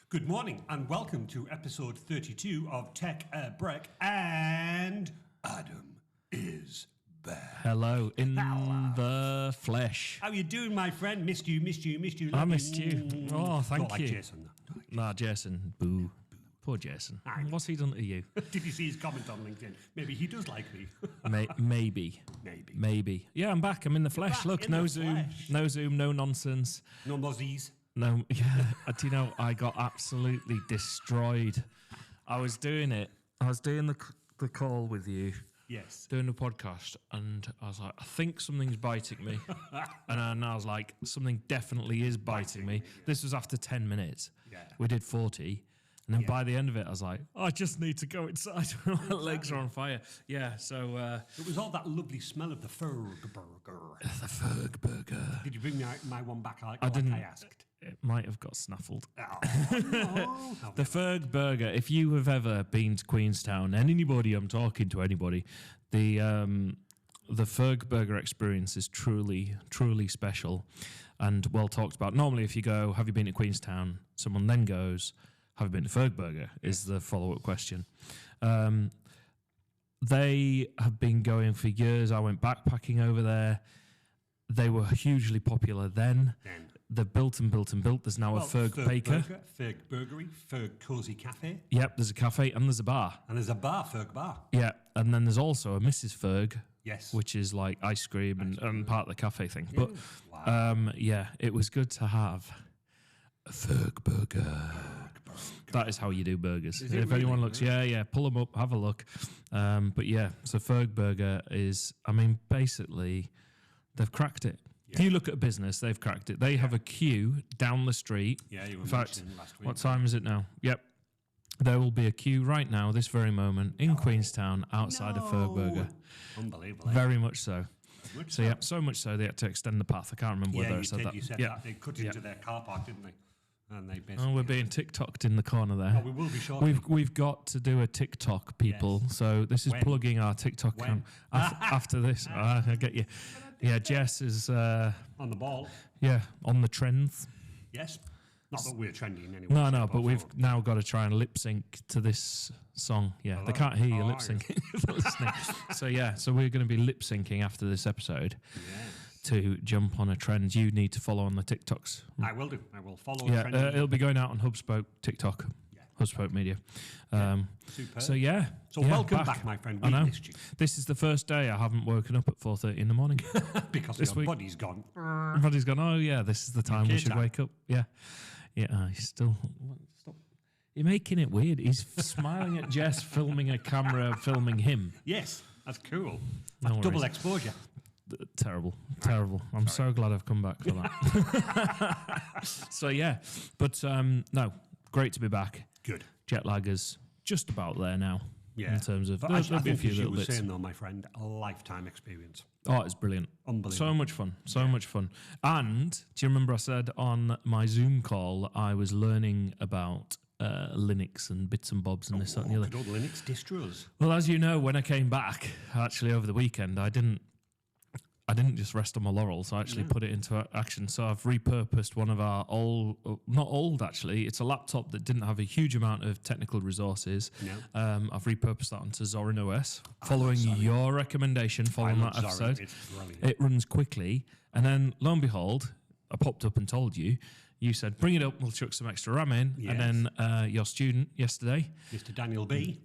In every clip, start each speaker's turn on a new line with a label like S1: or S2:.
S1: Good morning and welcome to episode 32 of Tech Break, and Adam is back.
S2: Hello, in the flesh.
S1: How you doing, my friend? Missed you.
S2: I missed you. Oh, thank
S1: Not like
S2: you.
S1: Jason.
S2: Nah, Jason. Boo. Poor Jason. What's he done to you?
S1: Did you see his comment on LinkedIn? Maybe he does like me.
S2: Maybe. Yeah, I'm back. I'm in the flesh.
S1: back
S2: Look,
S1: in
S2: no
S1: the
S2: Zoom.
S1: flesh.
S2: No Zoom, no nonsense.
S1: No mozzies.
S2: No, yeah. Do you know, I got absolutely destroyed. I was doing it. I was doing the call with you.
S1: Yes.
S2: Doing the podcast, and I was like, I think something's biting me. And then I was like, something definitely is biting me.
S1: me, yeah.
S2: This was after 10 minutes.
S1: Yeah.
S2: We did 40. And then by the end of it, I was like, I just need to go inside. My legs are on fire. Yeah, so...
S1: it was all that lovely smell of the Ferg burger.
S2: the Ferg burger.
S1: Did you bring my one back like
S2: didn't.
S1: I asked?
S2: It might have got snaffled.
S1: Oh, no.
S2: The Ferg burger, if you have ever been to Queenstown, and anybody, I'm talking to anybody, the Ferg burger experience is truly, truly special and well talked about. Normally, if you go, have you been to Queenstown? Someone then goes, have you been to Ferg burger? Is the follow-up question. They have been going for years. I went backpacking over there. They were hugely popular then. They've built and built and built. There's now a Ferg Baker.
S1: Ferg Burgery, Ferg Cozy Cafe.
S2: Yep, there's a cafe and there's a bar.
S1: And there's a bar, Ferg Bar.
S2: Yeah, and then there's also a Mrs. Ferg.
S1: Yes.
S2: Which is like ice cream and part of the cafe thing. But
S1: Wow.
S2: yeah, it was good to have a Ferg burger. That is how you do burgers.
S1: Is it
S2: If anyone
S1: really?
S2: looks, yeah, pull them up, have a look. But yeah, so Ferg burger is, I mean, basically, they've cracked it. If you look at a business, they've cracked it. They have a queue down the street.
S1: Yeah, you were
S2: In fact,
S1: mentioning last week.
S2: what time is it now? Yep. There will be a queue right now, this very moment, in Queenstown, outside of Ferg burger.
S1: Unbelievable.
S2: Very much so.
S1: Much
S2: So yeah, so much so they had to extend the path. I can't remember whether I said that.
S1: You said
S2: yeah.
S1: that. They cut into their car park, didn't they? And they basically...
S2: Oh, we're being TikToked in the corner there.
S1: Oh, we will be shortly.
S2: We've got to do a TikTok, people.
S1: Yes.
S2: So this is
S1: When?
S2: plugging our TikTok
S1: When?
S2: account after this. I get you. Yeah, Jess is
S1: On the ball.
S2: on the trends.
S1: Yes. Not that we're trending anyway.
S2: No, but we've now got to try and lip sync to this song. Yeah, they can't hear you lip syncing if they're listening. So we're going to be lip syncing after this episode. To jump on a trend, you need to follow on the TikToks.
S1: I will do. I will follow.
S2: Yeah, it'll be going out on HubSpot TikTok, HubSpot Media.
S1: Super.
S2: So yeah.
S1: So welcome back, my friend. We missed you.
S2: This is the first day I haven't woken up at 4:30 in the morning.
S1: Because
S2: this
S1: your
S2: week.
S1: body's gone.
S2: Everybody's gone, oh yeah, this is the time we should
S1: time.
S2: wake up. Yeah. He's still... Stop. You're making it weird. He's smiling at Jess, filming a camera, filming him.
S1: Yes, that's cool.
S2: No
S1: That's double
S2: worries.
S1: exposure.
S2: Terrible. I'm so glad I've come back for that. So yeah, but no, great to be back.
S1: Good.
S2: Jet lag is just about there now.
S1: Yeah.
S2: In terms of
S1: But
S2: there'll
S1: I
S2: be a
S1: think
S2: few
S1: as you
S2: little
S1: were
S2: bits.
S1: saying though, my friend, a lifetime experience.
S2: Oh, it's brilliant.
S1: Unbelievable.
S2: So much fun. So much fun. And do you remember I said on my Zoom call I was learning about Linux and bits and bobs and this that, and the other.
S1: Good old Linux distros.
S2: Well, as you know, when I came back actually over the weekend, I didn't just rest on my laurels. I actually put it into action. So I've repurposed one of our not old actually, it's a laptop that didn't have a huge amount of technical resources.
S1: No.
S2: I've repurposed that onto Zorin OS, following your recommendation, following that episode.
S1: It's brilliant.
S2: It runs quickly. And then lo and behold, I popped up and told you, you said, bring it up, we'll chuck some extra RAM in.
S1: Yes.
S2: And then your student yesterday,
S1: Mr. Daniel B.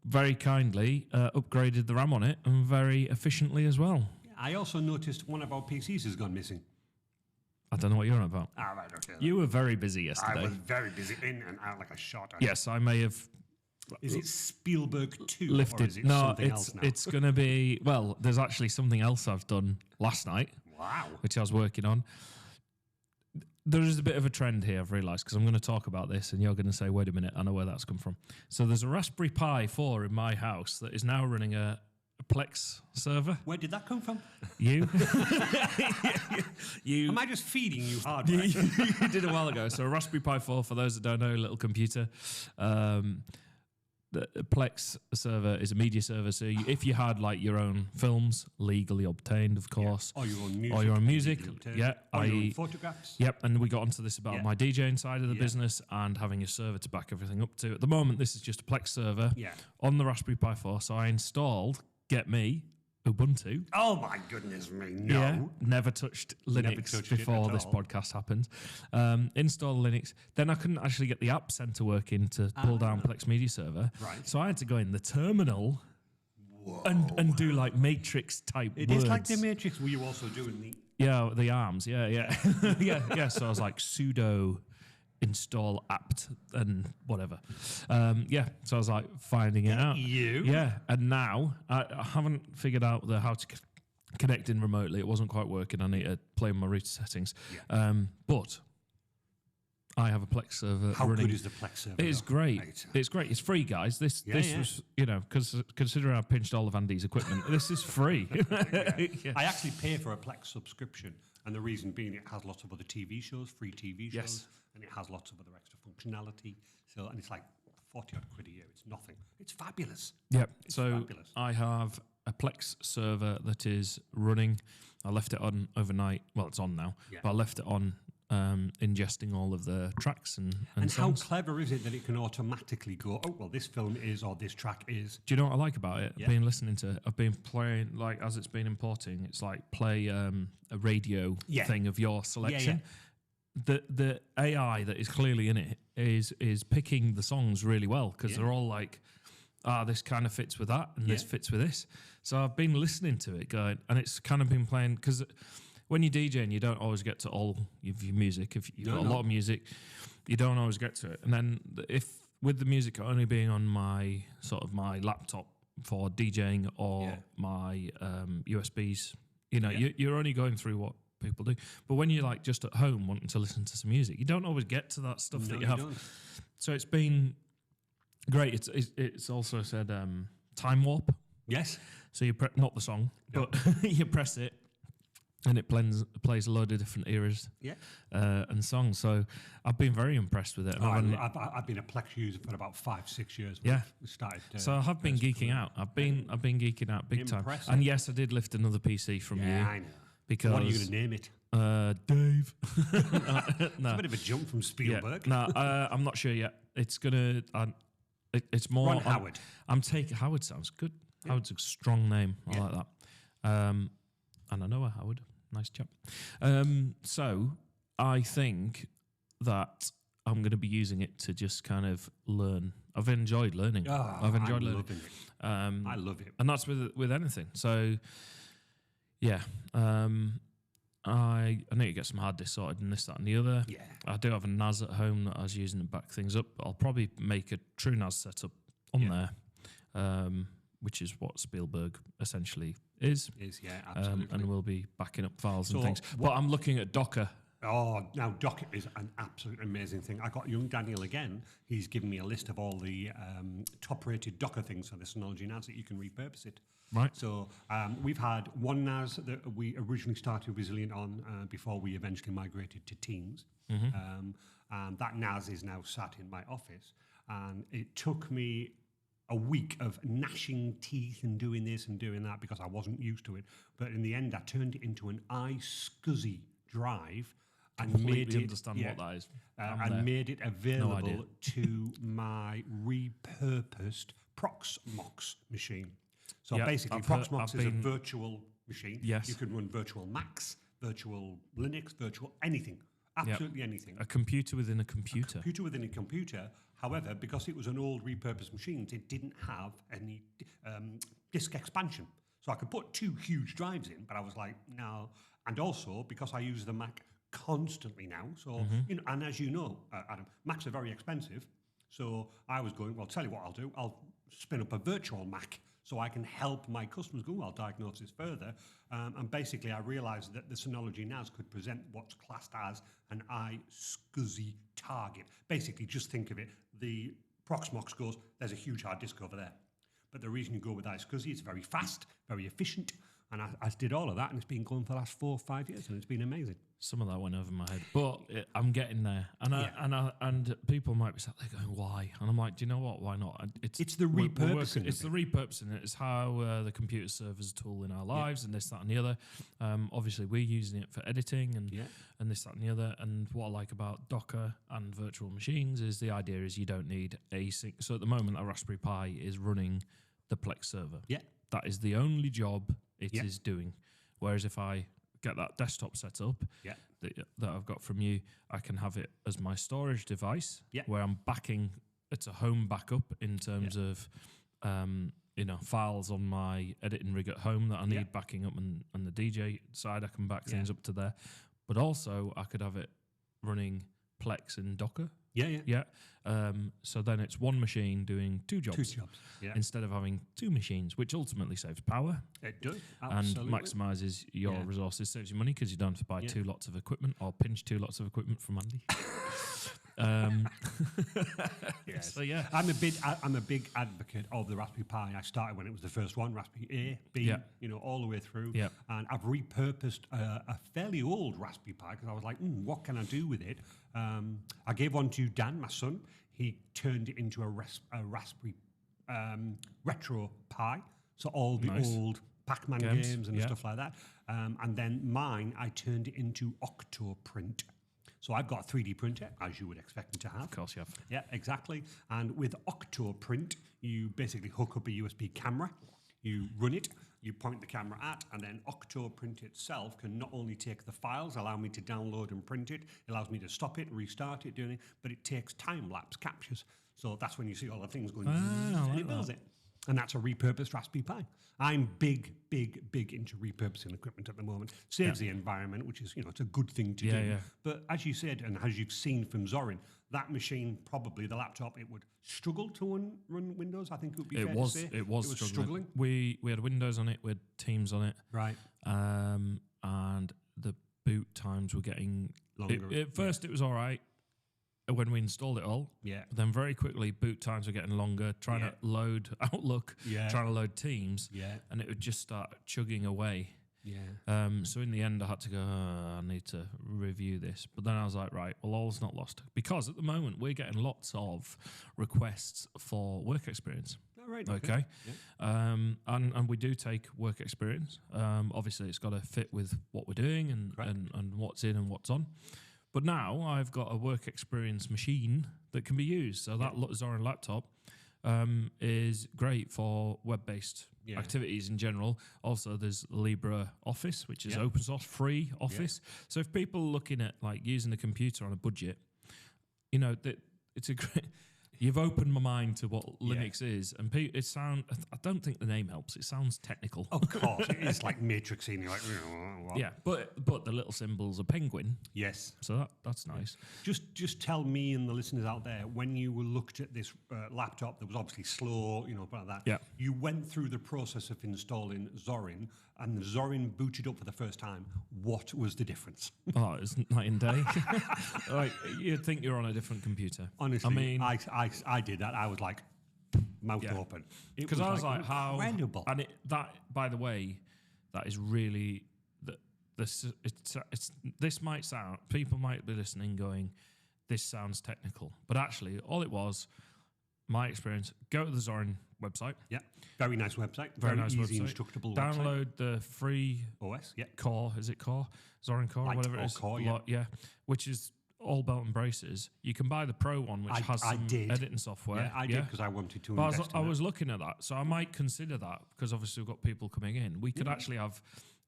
S2: very kindly upgraded the RAM on it and very efficiently as well.
S1: I also noticed one of our PCs has gone missing.
S2: I don't know what you're on about.
S1: Right, okay.
S2: You were very busy yesterday.
S1: I was very busy, in and out like a shot.
S2: Yes, I may have
S1: Is it Spielberg 2?
S2: lifted.
S1: Or is it
S2: No,
S1: something else now?
S2: it's going to be, well, there's actually something else I've done last night,
S1: Wow.
S2: which I was working on. There is a bit of a trend here, I've realised, because I'm going to talk about this and you're going to say, wait a minute, I know where that's come from. So there's a Raspberry Pi 4 in my house that is now running a Plex server.
S1: Where did that come from?
S2: You? You
S1: Am I just feeding you hardware?
S2: you did a while ago. So a Raspberry Pi 4, for those that don't know, a little computer. the Plex server is a media server. So if you had like your own films, legally obtained, of course,
S1: or your own music,
S2: or your own music,
S1: or your own photographs.
S2: Yep, and we got onto this about my DJing side of the business and having a server to back everything up to. At the moment, this is just a Plex server on the Raspberry Pi 4. So I installed, get me, Ubuntu.
S1: Oh my goodness me, no.
S2: Yeah, never touched Linux before this podcast happened. Install Linux. Then I couldn't actually get the App Center working to pull down Plex Media Server. Right. So I had to go in the terminal and do like Matrix type words.
S1: It is like the Matrix. Were you also doing the...
S2: Yeah, the arms. Yeah. yeah. So I was like sudo install apt and whatever. So I was like finding it out. Yeah, and now I haven't figured out how to connect in remotely. It wasn't quite working. I need to play with my router settings. But I have a Plex server
S1: How
S2: running.
S1: good is the Plex server?
S2: It is great. It's great. It's free, guys. This was, because considering I pinched all of Andy's equipment, this is free.
S1: I actually pay for a Plex subscription, and the reason being it has lots of other TV shows, free TV shows, and it has lots of other extra functionality. So, and it's like 40 odd quid a year. It's nothing. It's fabulous.
S2: Yep. Fabulous. I have a Plex server that is running. I left it on overnight. Well, it's on now, but I left it on ingesting all of the tracks and
S1: songs. How clever is it that it can automatically go, oh, well, this film is, or this track is.
S2: Do you know what I like about it? I've been listening to it. I've been playing, like, as it's been importing, it's like play a radio thing of your selection. The AI that is clearly in it is picking the songs really well, because they're all like, this kind of fits with that, and this fits with this. So I've been listening to it, going, and it's kind of been playing, because when you're DJing, you don't always get to all of your music. If you've got a lot of music, you don't always get to it. And then if with the music only being on my laptop for DJing or my USBs, you're only going through what people do. But when you're like just at home wanting to listen to some music, you don't always get to that stuff that you have. Don't. So it's been great. It's also said time warp.
S1: Yes.
S2: So you not the song, but you press it, and it plays a load of different eras and songs. So I've been very impressed with it.
S1: I've been a Plex user for about 5-6 years.
S2: Yeah.
S1: We started.
S2: So I have been geeking out. I've been geeking out big time. And yes, I did lift another PC from you.
S1: Yeah, I know.
S2: Because
S1: what are you going to name it?
S2: Dave.
S1: It's a bit of a jump from Spielberg.
S2: No, I'm not sure yet. It's gonna. It's more.
S1: Ron Howard.
S2: I'm taking Howard. Sounds good. Yeah. Howard's a strong name. I like that. And I know a Howard. Nice chap. So I think that I'm going to be using it to just kind of learn. I've enjoyed learning. I've enjoyed learning.
S1: I love it.
S2: And that's with anything. So yeah. I need to get some hard disk sorted and this, that, and the other. Yeah. I do have a NAS at home that I was using to back things up. I'll probably make a true NAS setup on there, which is what Spielberg essentially is.
S1: Absolutely.
S2: And we'll be backing up files and things. But I'm looking at Docker.
S1: Oh, now Docker is an absolute amazing thing. I got young Daniel again. He's given me a list of all the top-rated Docker things for the Synology NAS that you can repurpose it.
S2: Right.
S1: So we've had one NAS that we originally started Resilient on before we eventually migrated to Teams. Mm-hmm. And that NAS is now sat in my office. And it took me a week of gnashing teeth and doing this and doing that because I wasn't used to it. But in the end, I turned it into an iSCSI drive and
S2: completely understand what that is.
S1: And made it available to my repurposed Proxmox machine. So basically, Proxmox is a virtual machine.
S2: Yes.
S1: You can run virtual Macs, virtual Linux, virtual anything. Absolutely anything.
S2: A computer within a computer.
S1: A computer within a computer. However, because it was an old repurposed machine, it didn't have any disk expansion. So I could put 2 huge drives in, but I was like, no. And also, because I use the Mac constantly now, so, and as you know, Adam, Macs are very expensive. So I was going, well, tell you what I'll do. I'll spin up a virtual Mac so I can help my customers go, I'll diagnose this further. And basically, I realized that the Synology NAS could present what's classed as an iSCSI target. Basically, just think of it. The Proxmox goes, there's a huge hard disk over there. But the reason you go with iSCSI, it's very fast, very efficient,
S2: Yeah.
S1: And I did all of that, and it's been going for the last 4 or 5 years, and it's been amazing.
S2: Some of that went over my head, but I'm getting there. And people might be sat there going, "Why?" And I'm like, "Do you know what? Why not?"
S1: It's the
S2: we're
S1: repurposing.
S2: It's the repurposing. It's how the computer serves as a tool in our lives, and this, that, and the other. Obviously, we're using it for editing and this, that, and the other. And what I like about Docker and virtual machines is the idea is you don't need async. So at the moment, a Raspberry Pi is running the Plex server.
S1: Yeah.
S2: That is the only job it is doing. Whereas if I get that desktop set up that I've got from you, I can have it as my storage device where I'm backing. It's a home backup in terms of files on my editing rig at home that I need backing up, and the DJ side I can back things up to there. But also I could have it running Plex in Docker. So then it's one machine doing two jobs. Instead of having two machines, which ultimately saves power.
S1: It does, absolutely.
S2: And maximises your resources, saves you money because you don't have to buy 2 lots of equipment or pinch 2 lots of equipment from Andy. So
S1: I'm a big advocate of the Raspberry Pi. I started when it was the first one, Raspberry A, B, all the way through. And I've repurposed a fairly old Raspberry Pi because I was like, what can I do with it? I gave one to Dan, my son. He turned it into a Raspberry Retro Pi. So all the old Pac-Man games and stuff like that. And then mine, I turned it into Octoprint. So I've got a 3D printer, as you would expect me to have.
S2: Of course you have.
S1: Yeah, exactly. And with Octoprint, you basically hook up a USB camera, you run it, you point the camera at, and then Octoprint itself can not only take the files, allow me to download and print it, it allows me to stop it, restart it, doing it, but it takes time-lapse captures. So that's when you see all the things going, and it builds it. And that's a repurposed Raspberry Pi. I'm big into repurposing equipment at the moment. Saves the environment, which is, it's a good thing to do.
S2: Yeah.
S1: But as you said, and as you've seen from Zorin, that machine, probably the laptop, it would struggle to run Windows. I think it would be fair to say.
S2: It was struggling. We had Windows on it, we had Teams on it.
S1: Right.
S2: And the boot times were getting
S1: longer.
S2: At first, it was all right when we installed it all.
S1: Yeah.
S2: But then very quickly, boot times were getting longer, trying to load Outlook, trying to load Teams, and it would just start chugging away.
S1: Yeah.
S2: So in the end, I had to go, I need to review this. But then I was like, right, well, all's not lost. Because at the moment, we're getting lots of requests for work experience.
S1: Oh, right.
S2: Okay. Yeah. And we do take work experience. Obviously, it's got to fit with what we're doing and what's in and what's on. But now I've got a work experience machine that can be used. So that Zorin laptop is great for web-based activities in general. Also, there's LibreOffice, which is open source, free Office. So if people are looking at like using a computer on a budget, it's a great... You've opened my mind to what Linux is, and I don't think the name helps. It sounds technical.
S1: Of course, it is like matrixy, and you're like, what?
S2: Yeah, but the little symbol's a penguin.
S1: Yes,
S2: so that's nice.
S1: Just tell me and the listeners out there, when you looked at this laptop that was obviously slow, like that.
S2: Yeah.
S1: You went through the process of installing Zorin, and Zorin booted up for the first time. What was the difference?
S2: Oh, it's night and day. Like you'd think you're on a different computer.
S1: Honestly, I mean, I did that. I was like, mouth open,
S2: because I was like, how
S1: incredible.
S2: And that, by the way, that is really this might sound. People might be listening, going, "This sounds technical," but actually, all it was. My experience, go to the Zorin website.
S1: Yeah, very nice website.
S2: Very nice
S1: easy,
S2: website.
S1: instructable
S2: Download
S1: website.
S2: the free
S1: OS,
S2: Core. Is it Core? Zorin Core,
S1: Light
S2: whatever
S1: or
S2: it is.
S1: Core,
S2: which is all belt and braces. You can buy the Pro one, which has some editing software.
S1: Yeah, I did because I wanted to
S2: but
S1: invest
S2: I was looking at that, so I might consider that because obviously we've got people coming in. We could actually have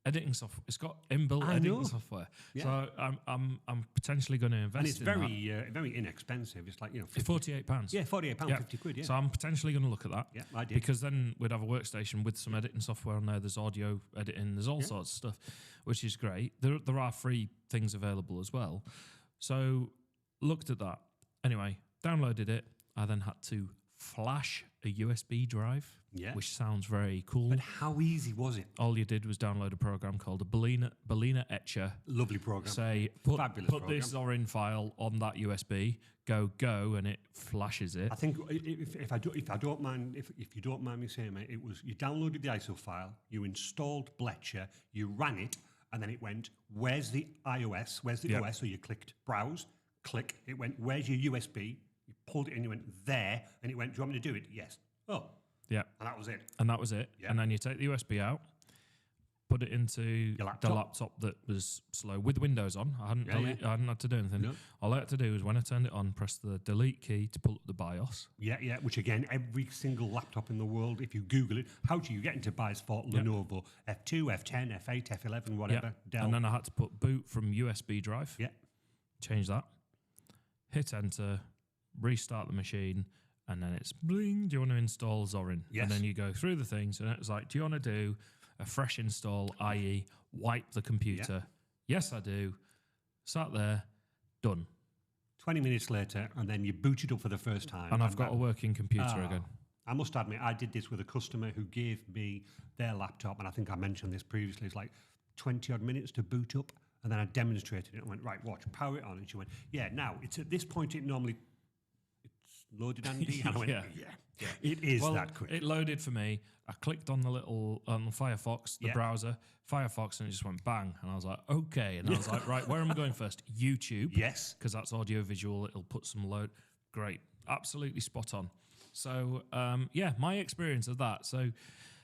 S2: editing software. It's got inbuilt editing software. Yeah. So I'm potentially going to invest.
S1: And it's very inexpensive. It's like
S2: £48.
S1: Yeah, £48, 50 quid. Yeah.
S2: So I'm potentially going to look at that.
S1: Yeah, I did.
S2: Because then we'd have a workstation with some editing software on there. There's audio editing. There's all sorts of stuff, which is great. There are free things available as well. So looked at that. Anyway, downloaded it. I then had to flash a USB drive,
S1: Yeah.
S2: which sounds very cool.
S1: But how easy was it?
S2: All you did was download a program called a Bellina Etcher.
S1: Lovely program.
S2: Say, put
S1: Fabulous
S2: this Zorin file on that USB, go, and it flashes it.
S1: I think if you don't mind me saying, mate, it was you downloaded the ISO file, you installed Bletcher, you ran it, and then it went, where's the iOS, where's the OS? So you clicked browse, click, it went, where's your USB? You pulled it in, you went there, and it went, do you want me to do it? Yes. Oh.
S2: Yeah.
S1: And that was it.
S2: Yeah. And then you take the USB out, put it into the laptop that was slow with Windows on. I hadn't had to do anything.
S1: No.
S2: All I had to do was when I turned it on, press the delete key to pull up the BIOS.
S1: Yeah, which again, every single laptop in the world, if you Google it, how do you get into BIOS for Lenovo? F2, F10, F8, F11, whatever. Dell.
S2: And then I had to put boot from USB drive.
S1: Yeah.
S2: Change that. Hit enter, restart the machine, and then it's bling, do you want to install Zorin?
S1: Yes.
S2: And then you go through the things, and it's like, do you want to do a fresh install, i.e. wipe the computer? Yes, I do. Sat there, done.
S1: 20 minutes later, and then you boot it up for the first time.
S2: And I've got a working computer again.
S1: I must admit, I did this with a customer who gave me their laptop, and I think I mentioned this previously. It's like 20-odd minutes to boot up, and then I demonstrated it and went, right, watch, power it on. And she went, yeah, now, it's at this point it's loaded, Andy? And I went, yeah. It is that quick.
S2: It loaded for me. I clicked on the little Firefox, the browser, Firefox, and it just went bang. And I was like, okay. And I was like, right, where am I going first? YouTube.
S1: Yes.
S2: Because that's audio visual. It'll put some load. Great. Absolutely spot on. So, my experience of that. So,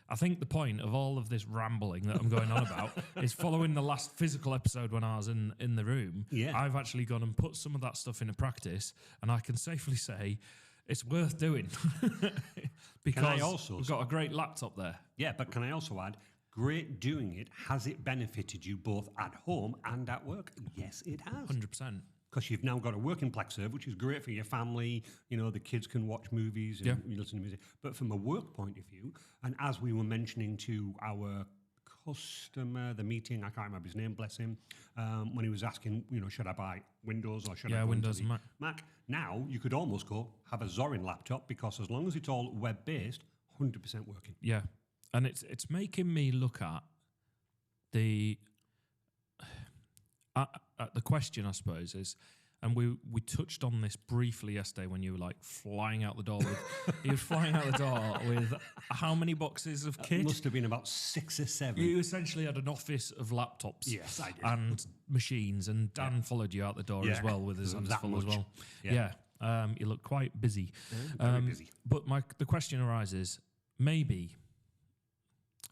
S2: I think the point of all of this rambling that I'm going on about is following the last physical episode when I was in the room.
S1: Yeah.
S2: I've actually gone and put some of that stuff into practice, and I can safely say it's worth doing because we've got a great laptop there.
S1: Yeah, but can I also add, great doing it. Has it benefited you both at home and at work? Yes, it has.
S2: 100%.
S1: Because you've now got a working Plex server, which is great for your family. You know, the kids can watch movies and you listen to music. But from a work point of view, and as we were mentioning to our customer, the meeting, I can't remember his name, bless him, when he was asking, should I buy Windows or should I go
S2: Windows
S1: into
S2: and
S1: Mac? Now, you could almost go have a Zorin laptop because as long as it's all web-based, 100% working.
S2: Yeah. And it's making me look at the question, I suppose, is, and we touched on this briefly yesterday when you were like flying out the door he was flying out the door with how many boxes of kit?
S1: It must have been about 6 or 7.
S2: You essentially had an office of laptops.
S1: Yes, I did.
S2: And machines, and Dan followed you out the door as well with his hands full as well. Yeah. You look quite busy.
S1: Very busy.
S2: But the question arises, maybe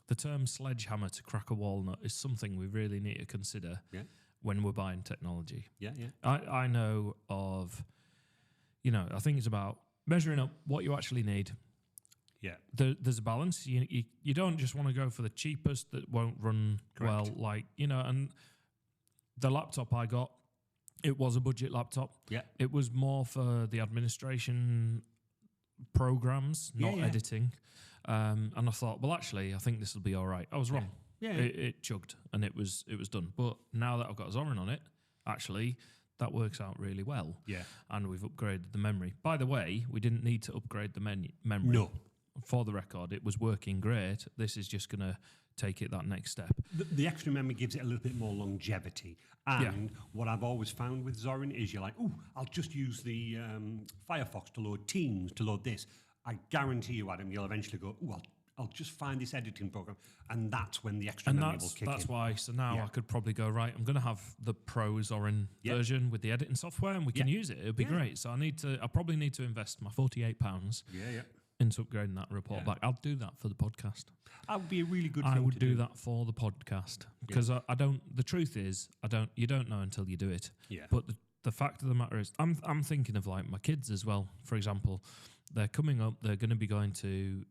S2: the term sledgehammer to crack a walnut is something we really need to consider when we're buying technology. Yeah. I know of, I think it's about measuring up what you actually need. Yeah. There's a balance. You don't just want to go for the cheapest that won't run well, and the laptop I got, it was a budget laptop. Yeah. It was more for the administration programs, not editing. And I thought, well, actually, I think this will be all right. I was wrong. Yeah. It chugged and it was done. But now that I've got Zorin on it, actually, that works out really well. Yeah. And we've upgraded the memory. By the way, we didn't need to upgrade the memory.
S1: No.
S2: For the record, it was working great. This is just going to take it that next step.
S1: The extra memory gives it a little bit more longevity. And what I've always found with Zorin is you're like, I'll just use the Firefox to load Teams, to load this. I guarantee you, Adam, you'll eventually go, I'll just find this editing program. And that's when the extra memory will kick in.
S2: That's why. So now I could probably go, right, I'm going to have the Pro Zorin version with the editing software and we can use it. It'll be great. So I probably need to invest my £48 into upgrading that report back. I'll do that for the podcast.
S1: That would be a really good thing
S2: I would do that for the podcast. Because I don't, the truth is, you don't know until you do it. Yeah. But the fact of the matter is, I'm thinking of like my kids as well, for example. They're coming up, they're going to be going to,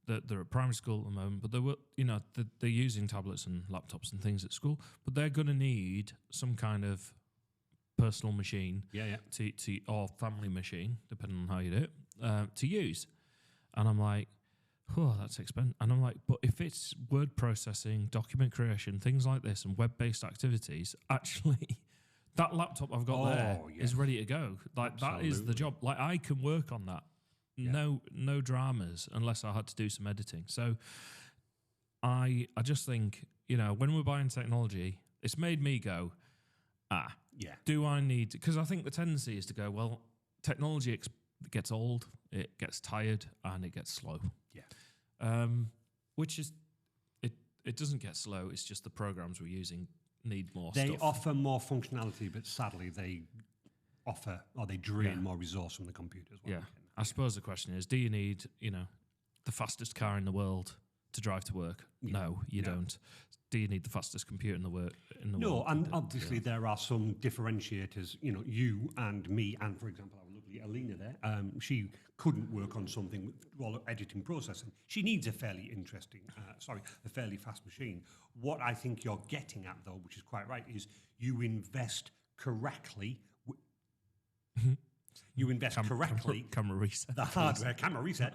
S2: they're at primary school at the moment, but they're using tablets and laptops and things at school, but they're going to need some kind of personal machine to or family machine, depending on how you do it, to use. And I'm like, that's expensive. And I'm like, but if it's word processing, document creation, things like this, and web-based activities, actually, that laptop I've got is ready to go. Like, absolutely. That is the job. Like, I can work on that no dramas unless I had to do some editing. So I just think, when we're buying technology, it's made me go, do I need, because I think the tendency is to go, well, technology gets old, it gets tired, and it gets slow. Yeah. Which is, it doesn't get slow, it's just the programs we're using need more stuff.
S1: They offer more functionality, but sadly they drain more resource from the computer as well.
S2: Yeah. I suppose the question is, do you need, the fastest car in the world to drive to work? Yeah. No, you don't. Do you need the fastest computer in the world?
S1: No, and obviously there are some differentiators. You and me, and for example, our lovely Alina there, she couldn't work on something with editing processing. She needs a fairly fast machine. What I think you're getting at, though, which is quite right, is you invest correctly. You invest correctly.
S2: Camera reset.
S1: The hardware camera reset.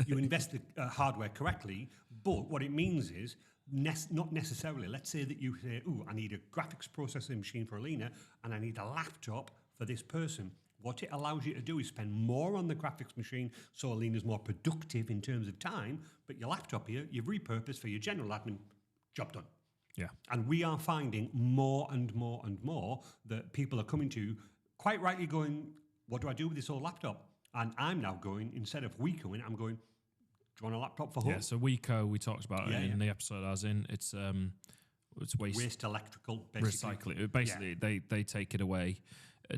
S1: You invest the hardware correctly, but what it means is not necessarily. Let's say that you say, I need a graphics processing machine for Alina and I need a laptop for this person. What it allows you to do is spend more on the graphics machine so Alina's more productive in terms of time, but your laptop here, you've repurposed for your general admin, job done.
S2: Yeah.
S1: And we are finding more and more and more that people are coming to, quite rightly going, what do I do with this old laptop? And I'm now going, instead of we going, I'm going, do you want a laptop for home?
S2: Yeah, so WeCo, we talked about it in the episode I was in. It's
S1: waste electrical, basically.
S2: Recycling. Basically, they take it away,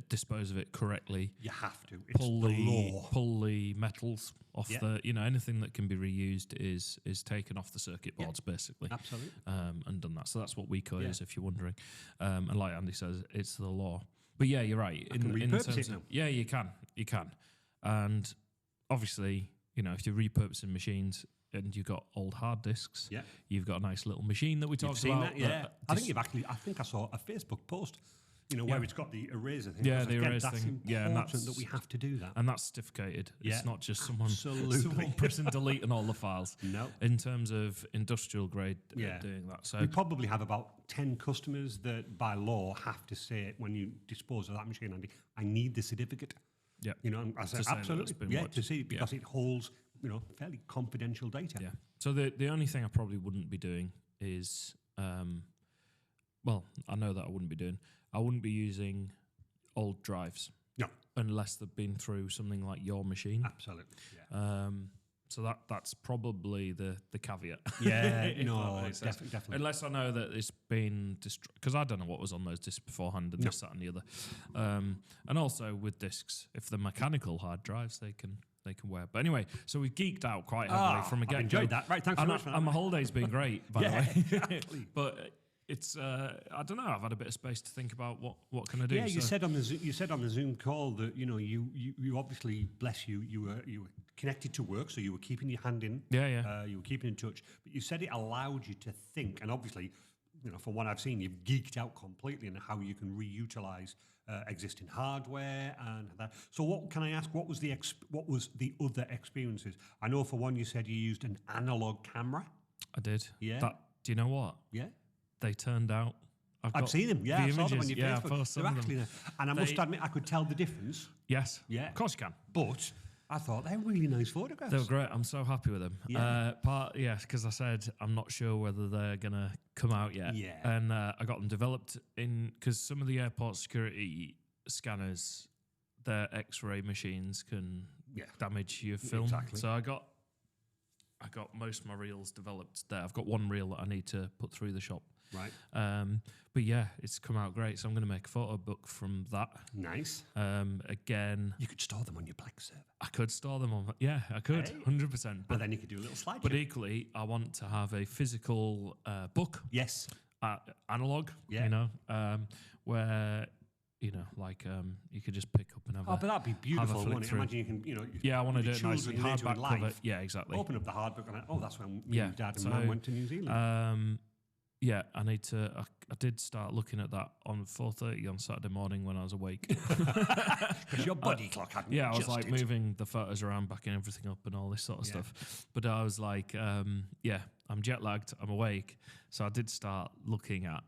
S2: dispose of it correctly.
S1: You have to. It's the law.
S2: Pull the metals off the, anything that can be reused is taken off the circuit boards, basically.
S1: Absolutely.
S2: And done that. So that's what WeCo is, if you're wondering. And like Andy says, it's the law. But yeah, you're right.
S1: In terms of,
S2: yeah, you can. And obviously, if you're repurposing machines and you've got old hard disks, you've got a nice little machine that we talked about.
S1: That, I think I saw a Facebook post, where it's got the eraser thing.
S2: Yeah, the eraser thing.
S1: Yeah, and that's that we have to do that.
S2: And that's certificated.
S1: Yeah,
S2: it's not just someone
S1: absolutely
S2: pressing delete and all the files.
S1: No.
S2: In terms of industrial grade doing that. So
S1: we probably have about 10 customers that by law have to say when you dispose of that machine, Andy, I need the certificate.
S2: Yeah.
S1: And I said, absolutely. To see because it holds, fairly confidential data.
S2: Yeah. So the only thing I probably wouldn't be doing is, I know that I wouldn't be using old drives.
S1: No.
S2: Unless they've been through something like your machine.
S1: Absolutely. Yeah.
S2: So that's probably the caveat.
S1: Yeah, definitely.
S2: Unless I know that it's been destroyed, because I don't know what was on those discs beforehand and this, that, and the other. And also with discs, if they're mechanical hard drives, they can wear. But anyway, so we've geeked out quite heavily from a get-go.
S1: Enjoyed that. Right, thanks very much for that.
S2: And my holiday's been great, by the way.
S1: Exactly.
S2: But it's I don't know. I've had a bit of space to think about what can I do.
S1: Yeah, you said on the Zoom call that you obviously, bless you, you were connected to work, so you were keeping your hand in.
S2: Yeah.
S1: You were keeping in touch, but you said it allowed you to think, and obviously, from what I've seen, you've geeked out completely in how you can reutilize existing hardware and that. So, what can I ask? What was the other experiences? I know for one, you said you used an analog camera.
S2: I did.
S1: Yeah.
S2: Do you know what?
S1: Yeah.
S2: They turned out.
S1: I've seen them. Yeah, I saw them on your
S2: Facebook.
S1: They're actually there. And I must admit, I could tell the difference.
S2: Yes.
S1: Yeah.
S2: Of course you can.
S1: But I thought they're really nice photographs.
S2: They were great. I'm so happy with them.
S1: Yeah.
S2: Because I said I'm not sure whether they're going to come out yet.
S1: Yeah.
S2: And I got them developed because some of the airport security scanners, their X-ray machines can damage your film.
S1: Exactly.
S2: So I got most of my reels developed there. I've got one reel that I need to put through the shop.
S1: Right.
S2: But yeah, it's come out great. So I'm going to make a photo book from that.
S1: Nice.
S2: Again,
S1: you could store them on your Plex server.
S2: I could store them on. Yeah, I could, 100%.
S1: But then you could do a little slideshow.
S2: But equally, I want to have a physical book.
S1: Yes.
S2: Analog.
S1: Yeah.
S2: Where. You could just pick up and have.
S1: But that'd be beautiful.
S2: Wouldn't
S1: it? Imagine you can,
S2: I want to do it nice
S1: in
S2: hardback cover. Yeah, exactly.
S1: Open up the hardback and that's when your dad and mum went to New Zealand.
S2: I need to. I did start looking at that on 4:30 on Saturday morning when I was awake.
S1: Because your body clock hadn't.
S2: I was like moving the photos around, backing everything up, and all this sort of stuff. But I was like, I'm jet lagged. I'm awake, so I did start looking at,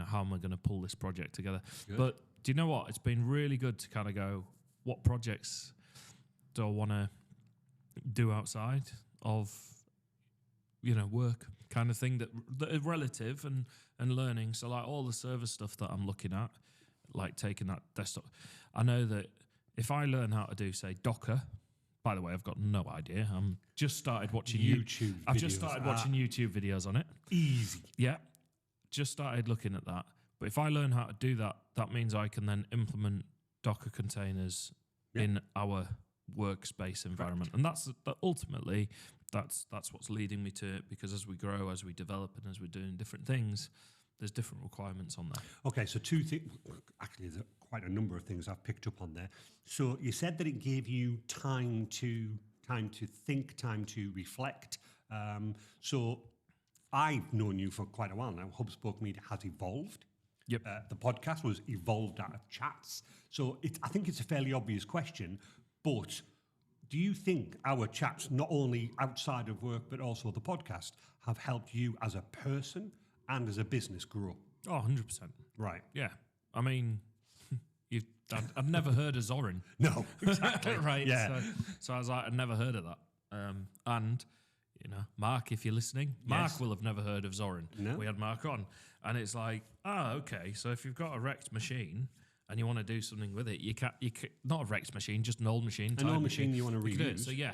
S2: how am I going to pull this project together?
S1: Good.
S2: But do you know what? It's been really good to kind of go, what projects do I want to do outside of, work kind of thing that are relative and learning. So like all the server stuff that I'm looking at, like taking that desktop. I know that if I learn how to do, say, Docker, by the way, I've got no idea. I'm just started watching
S1: YouTube
S2: I've just started watching YouTube videos on it.
S1: Easy.
S2: Yeah. Just started looking at that. But if I learn how to do that, that means I can then implement Docker containers in our workspace environment. And that's ultimately that's what's leading me to it, because as we grow, as we develop, and as we're doing different things, there's different requirements on there.
S1: Okay, so two things. Actually, there's quite a number of things I've picked up on there. So you said that it gave you time to think, time to reflect. So I've known you for quite a while now. Hub Spoke Media has evolved.
S2: Yep.
S1: The podcast was evolved out of chats. So I think it's a fairly obvious question, but do you think our chats, not only outside of work, but also the podcast, have helped you as a person and as a business grow?
S2: Oh, 100%.
S1: Right.
S2: Yeah. I mean, I've never heard of Zorin.
S1: No, exactly.
S2: Right.
S1: Yeah.
S2: So I was like, I'd never heard of that. And, Mark, if you're listening, Mark will have never heard of Zorin.
S1: No.
S2: We had Mark on. And it's like, okay, so if you've got a wrecked machine and you want to do something with it, you can not a wrecked machine, just an old machine.
S1: An old machine you want to reuse.
S2: So yeah,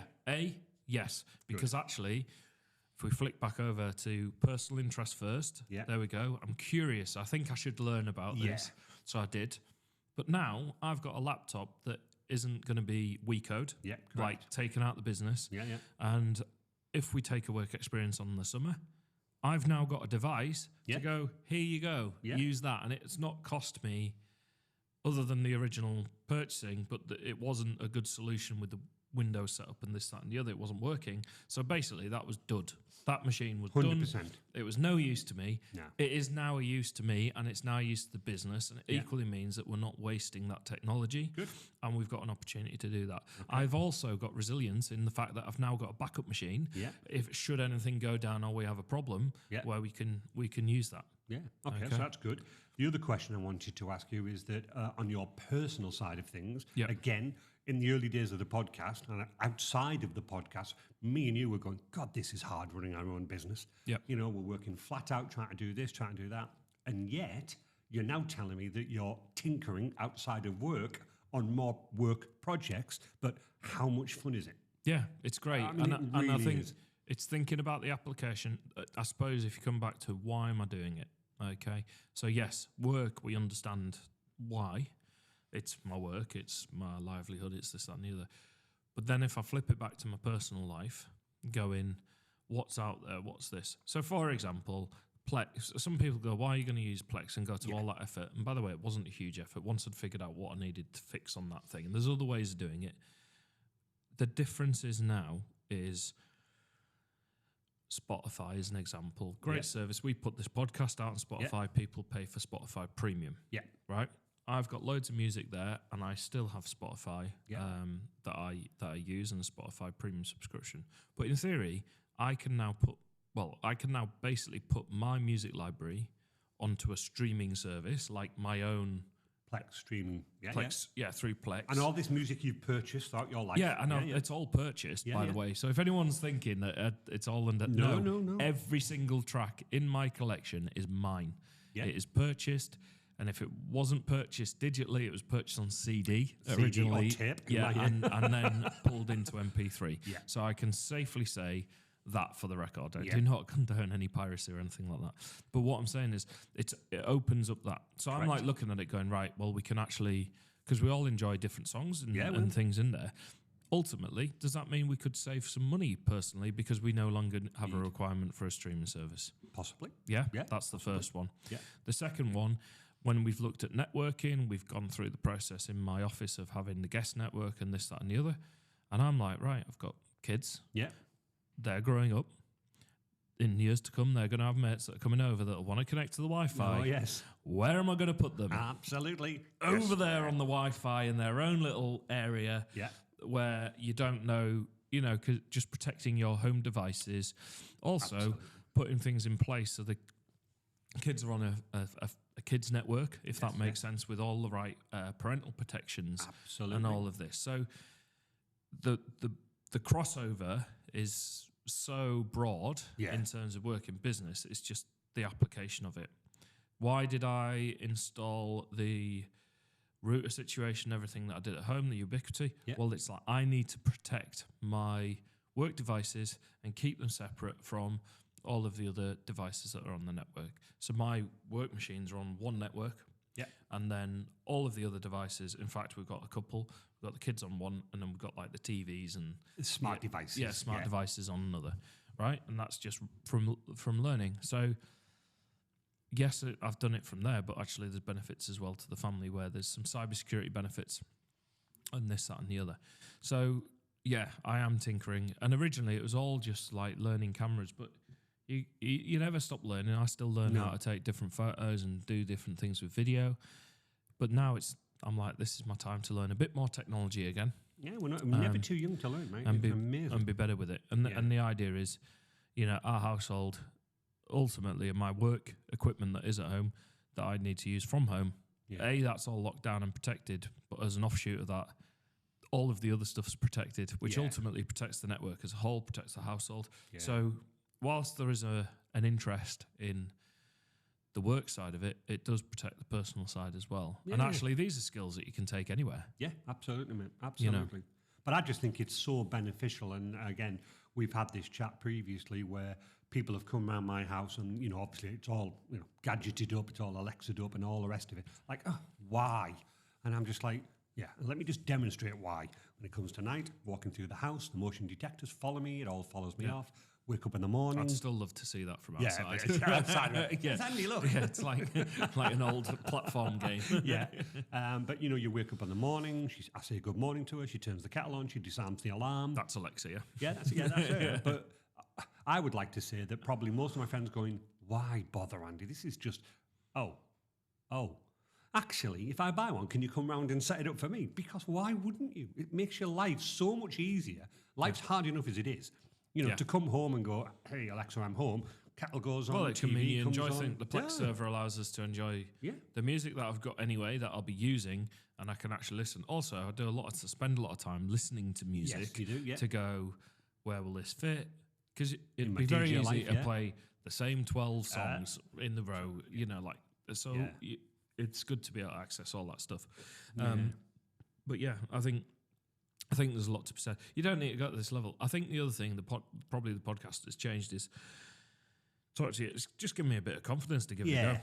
S2: yes, because actually, if we flick back over to personal interest first, there we go. I'm curious. I think I should learn about this. So I did. But now I've got a laptop that isn't going to be WeCode, like taken out the business. And if we take a work experience on the summer, I've now got a device to go, here you go, use that. And it's not cost me, other than the original purchasing, but it wasn't a good solution with the Windows setup and this, that, and the other. It wasn't working. So basically, that was dud. That machine was
S1: 100%.
S2: done. It was no use to me.
S1: No.
S2: It is now a use to me, and it's now a use to the business. And it equally means that we're not wasting that technology.
S1: Good.
S2: And we've got an opportunity to do that. Okay. I've also got resilience in the fact that I've now got a backup machine. If should anything go down or we have a problem, where we can use that.
S1: Yeah. Okay, so that's good. The other question I wanted to ask you is that on your personal side of things, again, in the early days of the podcast and outside of the podcast, me and you were going, God, this is hard running our own business. We're working flat out trying to do this, trying to do that. And yet you're now telling me that you're tinkering outside of work on more work projects, but how much fun is it?
S2: Yeah, it's great.
S1: I mean,
S2: and I think it's thinking about the application. I suppose if you come back to why am I doing it? Okay. So yes, work, we understand why. It's my work, it's my livelihood, it's this, that, and the other. But then if I flip it back to my personal life, going, what's out there, what's this? So for example, Plex, some people go, why are you going to use Plex and go to all that effort? And by the way, it wasn't a huge effort once I'd figured out what I needed to fix on that thing. And there's other ways of doing it. The difference is now is Spotify is an example. Great service. We put this podcast out on Spotify. People pay for Spotify Premium. Right? I've got loads of music there, and I still have Spotify that I use and a Spotify Premium subscription. But in theory, I can now basically put my music library onto a streaming service like my own
S1: Plex streaming.
S2: Plex, through Plex.
S1: And all this music you've purchased throughout your life.
S2: Yeah, I know. It's all purchased, by the way. So if anyone's thinking that it's all under...
S1: No.
S2: Every single track in my collection is mine. It is purchased. And if it wasn't purchased digitally, it was purchased on CD originally.
S1: CD or tape.
S2: And then pulled into MP3. So I can safely say that for the record. I do not condone any piracy or anything like that. But what I'm saying is it opens up that. So I'm like looking at it going, right, well, we can actually, because we all enjoy different songs and things in there. Ultimately, does that mean we could save some money personally because we no longer have a requirement for a streaming service?
S1: Possibly.
S2: Yeah, that's the first one. The second one, when we've looked at networking, we've gone through the process in my office of having the guest network and this, that, and the other. And I'm like, right, I've got kids. They're growing up. In years to come, they're going to have mates that are coming over that want to connect to the Wi-Fi.
S1: Oh, yes.
S2: Where am I going to put them?
S1: Absolutely.
S2: Over there on the Wi-Fi in their own little area where you don't know, 'cause just protecting your home devices. Also, putting things in place so kids are on a kids network, if that makes sense, with all the right parental protections and all of this. So the crossover is so broad in terms of work in business. It's just the application of it. Why did I install the router situation, everything that I did at home, the Ubiquity? Well, it's like I need to protect my work devices and keep them separate from all of the other devices that are on the network. So my work machines are on one network, and then all of the other devices. In fact, we've got a couple. We've got the kids on one, and then we've got like the TVs and
S1: smart devices.
S2: Yeah, smart devices on another, right? And that's just from learning. So yes, I've done it from there, but actually there's benefits as well to the family where there's some cybersecurity benefits and this, that, and the other. So yeah, I am tinkering. And originally it was all just like learning cameras, but you never stop learning. I still learn how to take different photos and do different things with video. But now I'm like, this is my time to learn a bit more technology again.
S1: Yeah, we're never too young to learn, mate.
S2: And be better with it. And the idea is, our household, ultimately, my work equipment that is at home that I need to use from home, that's all locked down and protected. But as an offshoot of that, all of the other stuff's protected, which ultimately protects the network as a whole, protects the household. Yeah. So whilst there is an interest in the work side of it, it does protect the personal side as well. Yeah. And actually, these are skills that you can take anywhere.
S1: Yeah, absolutely, mate. Absolutely. But I just think it's so beneficial. And again, we've had this chat previously where people have come around my house and, obviously it's all, gadgeted up, it's all Alexa'd up and all the rest of it. Like, oh, why? And I'm just like, let me just demonstrate why. When it comes to night, walking through the house, the motion detectors follow me, it all follows me off. Wake up in the morning.
S2: I'd still love to see that from outside.
S1: Yeah, it's outside. It's handy, look.
S2: Yeah, it's like an old platform game.
S1: But you wake up in the morning. I say good morning to her. She turns the kettle on. She disarms the alarm.
S2: That's Alexa, yeah.
S1: Yeah, that's her. But I would like to say that probably most of my friends going, why bother, Andy? This is just, actually, if I buy one, can you come round and set it up for me? Because why wouldn't you? It makes your life so much easier. Life's hard enough as it is. To come home and go, hey, Alexa, I'm home. Kettle goes on.
S2: Well, it can be enjoy.
S1: I
S2: think the Plex server allows us to enjoy the music that I've got anyway that I'll be using, and I can actually listen. Also, I spend a lot of time listening to music.
S1: Yes, you do, yeah.
S2: To go, where will this fit? Because it'd be very easy to play the same 12 songs in the row. It's good to be able to access all that stuff. But yeah, I think there's a lot to be said. You don't need to go to this level. I think the other thing, probably the podcast has changed is talk to you. It's just give me a bit of confidence to give it a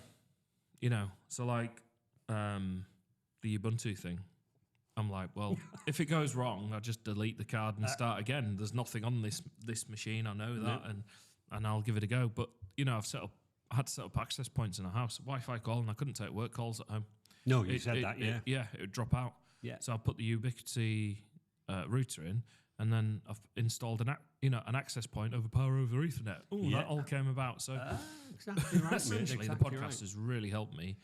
S2: go. So like the Ubuntu thing. I'm like, well, if it goes wrong, I'll just delete the card and start again. There's nothing on this machine. I know that, and I'll give it a go. But I had to set up access points in a house, Wi-Fi call, and I couldn't take work calls at home.
S1: No, you said that,
S2: it would drop out.
S1: Yeah.
S2: So I put the Ubiquity router in, and then I've installed an access point over power over Ethernet. That all came about. So
S1: exactly right,
S2: essentially, the podcast has really helped me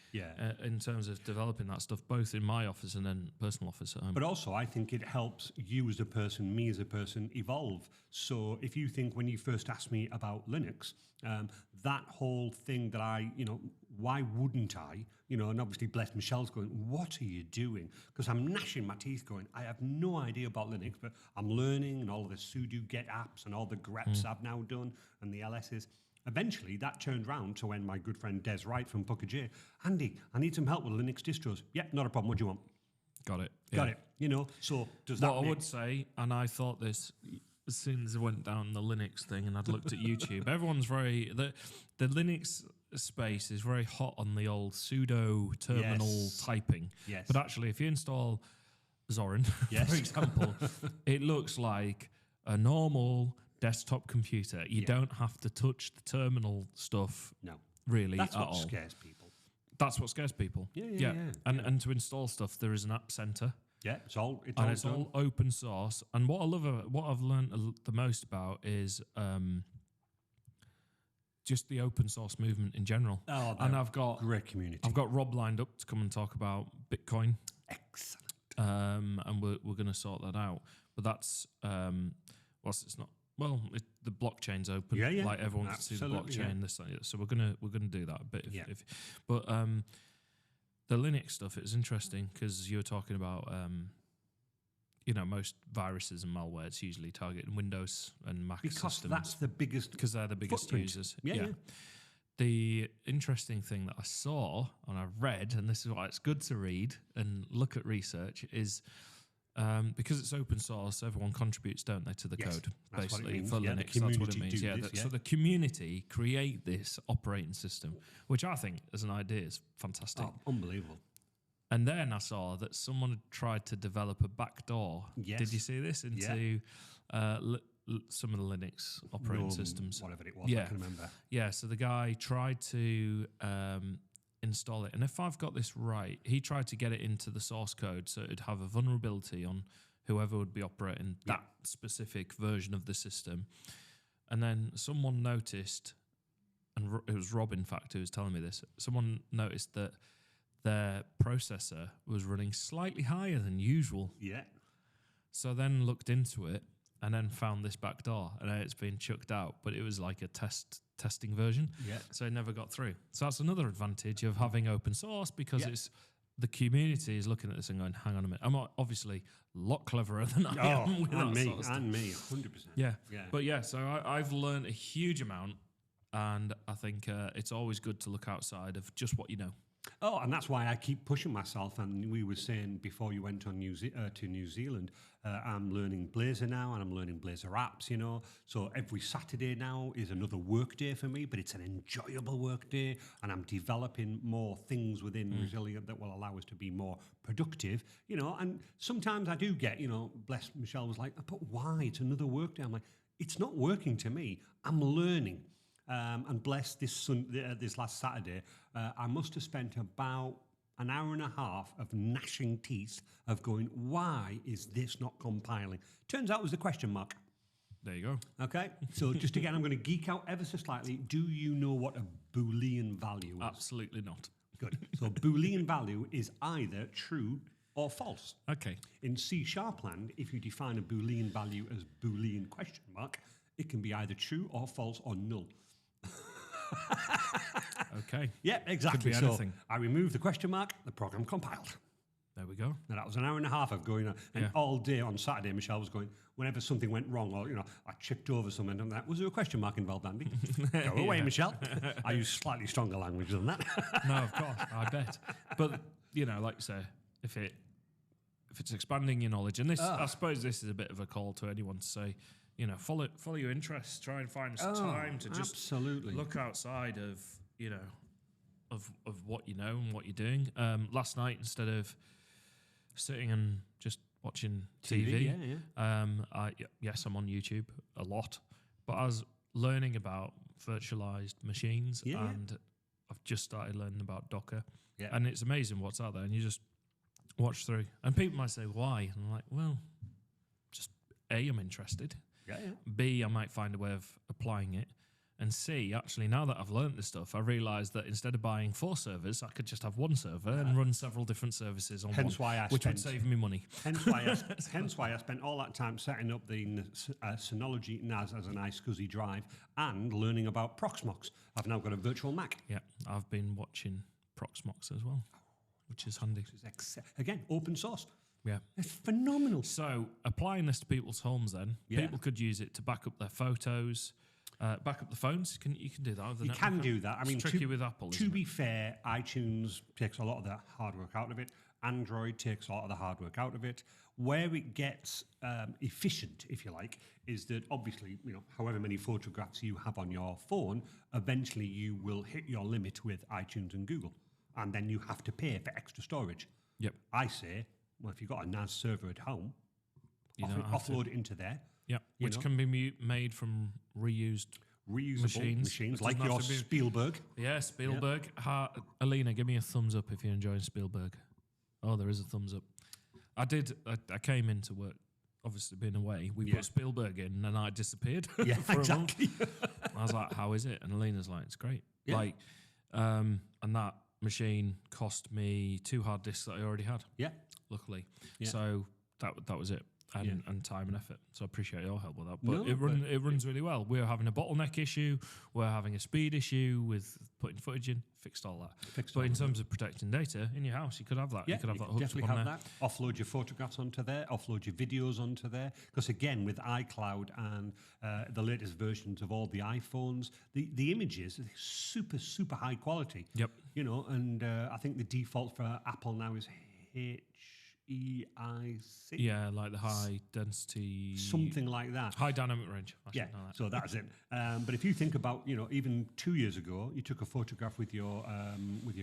S2: in terms of developing that stuff, both in my office and then personal office at home.
S1: But also, I think it helps you as a person, me as a person, evolve. So if you think when you first asked me about Linux, that whole thing that why wouldn't I? And obviously, bless Michelle's going, what are you doing? Because I'm gnashing my teeth going, I have no idea about Linux, but I'm learning and all of the sudo get apps and all the greps I've now done and the LSs. Eventually, that turned round to when my good friend Des Wright from Pucker J, Andy, I need some help with Linux distros. Yeah, not a problem. What do you want?
S2: Got it.
S1: Got it. So does that
S2: What I would say, and I thought this as soon as I went down the Linux thing and I'd looked at YouTube, everyone's the Linux space is very hot on the old pseudo terminal typing.
S1: Yes.
S2: But actually, if you install Zorin, for example, it looks like a normal desktop computer. You don't have to touch the terminal stuff.
S1: No,
S2: really.
S1: That's
S2: at
S1: what
S2: all.
S1: Scares people.
S2: That's what scares people.
S1: Yeah.
S2: And to install stuff, there is an app center.
S1: Yeah, it's all
S2: open source. And what I've learned the most about is just the open source movement in general.
S1: Oh,
S2: and I've got
S1: great community.
S2: I've got Rob lined up to come and talk about Bitcoin.
S1: Excellent.
S2: And we're going to sort that out. But that's whilst it's not well, the blockchain's open.
S1: Yeah, yeah.
S2: Like everyone can see the
S1: Absolutely,
S2: blockchain.
S1: yeah.
S2: This, so we're gonna do that a bit.
S1: Yeah.
S2: But the Linux stuff is interesting because you were talking about most viruses and malware. It's usually targeting Windows and Mac
S1: Because
S2: systems
S1: that's the biggest.
S2: because they're the biggest
S1: footprint.
S2: users.
S1: Yeah.
S2: The interesting thing that I saw and I read, and this is why it's good to read and look at research, is because it's open source, everyone contributes, don't they, to the
S1: Yes,
S2: code,
S1: that's what it
S2: basically,
S1: means.
S2: for
S1: Yeah, the
S2: Linux. That's what it
S1: community
S2: means.
S1: do
S2: Yeah,
S1: this,
S2: so the community create this operating system, which I think, as an idea, is fantastic.
S1: Oh, unbelievable.
S2: And then I saw that someone had tried to develop a backdoor.
S1: Yes.
S2: Did you see this? Into some of the Linux operating systems.
S1: Whatever it was,
S2: Yeah.
S1: I can remember.
S2: Yeah, so the guy tried to install it. And if I've got this right, he tried to get it into the source code so it'd have a vulnerability on whoever would be operating that specific version of the system. And then someone noticed, and it was Rob, in fact, who was telling me this, someone noticed that their processor was running slightly higher than usual.
S1: Yeah.
S2: So then looked into it and then found this back door, and it's been chucked out, but it was like a testing version.
S1: Yeah.
S2: So it never got through. So that's another advantage of having open source, because it's the community is looking at this and going, hang on a minute. I'm obviously a lot cleverer than I am with
S1: and
S2: that
S1: me,
S2: sort of stuff.
S1: and me, 100%.
S2: Yeah.
S1: Yeah.
S2: But yeah, so I've learned a huge amount, and I think it's always good to look outside of just what you know.
S1: Oh, and that's why I keep pushing myself. And we were saying before you went on to New Zealand, I'm learning Blazor now, and I'm learning Blazor apps, So every Saturday now is another work day for me, but it's an enjoyable work day, and I'm developing more things within Resilient that will allow us to be more productive, And sometimes I do get, bless Michelle was like, but why? It's another work day. I'm like, it's not working to me. I'm learning. And bless this last Saturday, I must have spent about an hour and a half of gnashing teeth of going, why is this not compiling? Turns out it was a question mark.
S2: There you go.
S1: Okay, so just again, I'm going to geek out ever so slightly. Do you know what a Boolean value is?
S2: Absolutely not.
S1: Good. So Boolean value is either true or false.
S2: Okay.
S1: In C# land, if you define a Boolean value as Boolean question mark, it can be either true or false or null.
S2: Okay.
S1: Yeah, exactly.
S2: Could be anything.
S1: So I removed the question mark, the program compiled.
S2: There we go.
S1: Now that was an hour and a half of going on. And all day on Saturday, Michelle was going, whenever something went wrong or, I chipped over something and that, was there a question mark involved, Andy? Go away, Michelle. I use slightly stronger language than that.
S2: No, of course, I bet. But, like you say, if it's expanding your knowledge, and this, I suppose this is a bit of a call to anyone to say, follow your interests, try and find some time to just
S1: absolutely
S2: look outside of, of what you know and what you're doing. Last night, instead of sitting and just watching TV, yes, I'm on YouTube a lot, but I was learning about virtualized machines, and I've just started learning about Docker, and it's amazing what's out there, and you just watch through, and people might say, why? And I'm like, well, just A, I'm interested. B, I might find a way of applying it. And C, actually, now that I've learned this stuff, I realised that instead of buying 4 servers, I could just have 1 server and run several different services on which would save me money.
S1: Hence why I spent all that time setting up the Synology NAS as a nice SCSI drive and learning about Proxmox. I've now got a virtual Mac.
S2: Yeah, I've been watching Proxmox as well, which is handy.
S1: Again, open source.
S2: Yeah.
S1: It's phenomenal.
S2: So applying this to people's homes then, people could use it to back up their photos, back up the phones. You can do that with the network.
S1: You can do that. I mean,
S2: it's tricky with Apple,
S1: to be fair, iTunes takes a lot of the hard work out of it. Android takes a lot of the hard work out of it. Where it gets efficient, if you like, is that obviously, however many photographs you have on your phone, eventually you will hit your limit with iTunes and Google. And then you have to pay for extra storage.
S2: Yep.
S1: I say, well, if you've got a NAS server at home, offload it into there.
S2: Yeah, which can be made from reusable
S1: machines like your Spielberg.
S2: Yeah, Spielberg. Yeah. Alina, give me a thumbs up if you're enjoying Spielberg. Oh, there is a thumbs up. I came into work, obviously being away. We put Spielberg in and I disappeared
S1: Yeah,
S2: for
S1: exactly.
S2: a month. I was like, how is it? And Alina's like, it's great.
S1: Yeah.
S2: And that machine cost me 2 hard disks that I already had.
S1: Yeah.
S2: Luckily.
S1: Yeah.
S2: So that was it. and time and effort. So I appreciate your help with that. But
S1: No,
S2: it runs really well. We're having a bottleneck issue. We're having a speed issue with putting footage in. Fixed all that. But in terms of protecting data in your house, you could have that.
S1: Yeah,
S2: you could have that
S1: can
S2: hooked
S1: definitely
S2: up on
S1: have
S2: there.
S1: that. Offload your photographs onto there. Offload your videos onto there. Because again, with iCloud and the latest versions of all the iPhones, the images are super high quality.
S2: Yep.
S1: You know, and I think the default for Apple now is HEIC.
S2: Yeah, like the high density,
S1: Something like that.
S2: high dynamic range. I should
S1: Yeah,
S2: know that.
S1: so that's it. But if you think about, you know, even 2 years ago, you took a photograph with your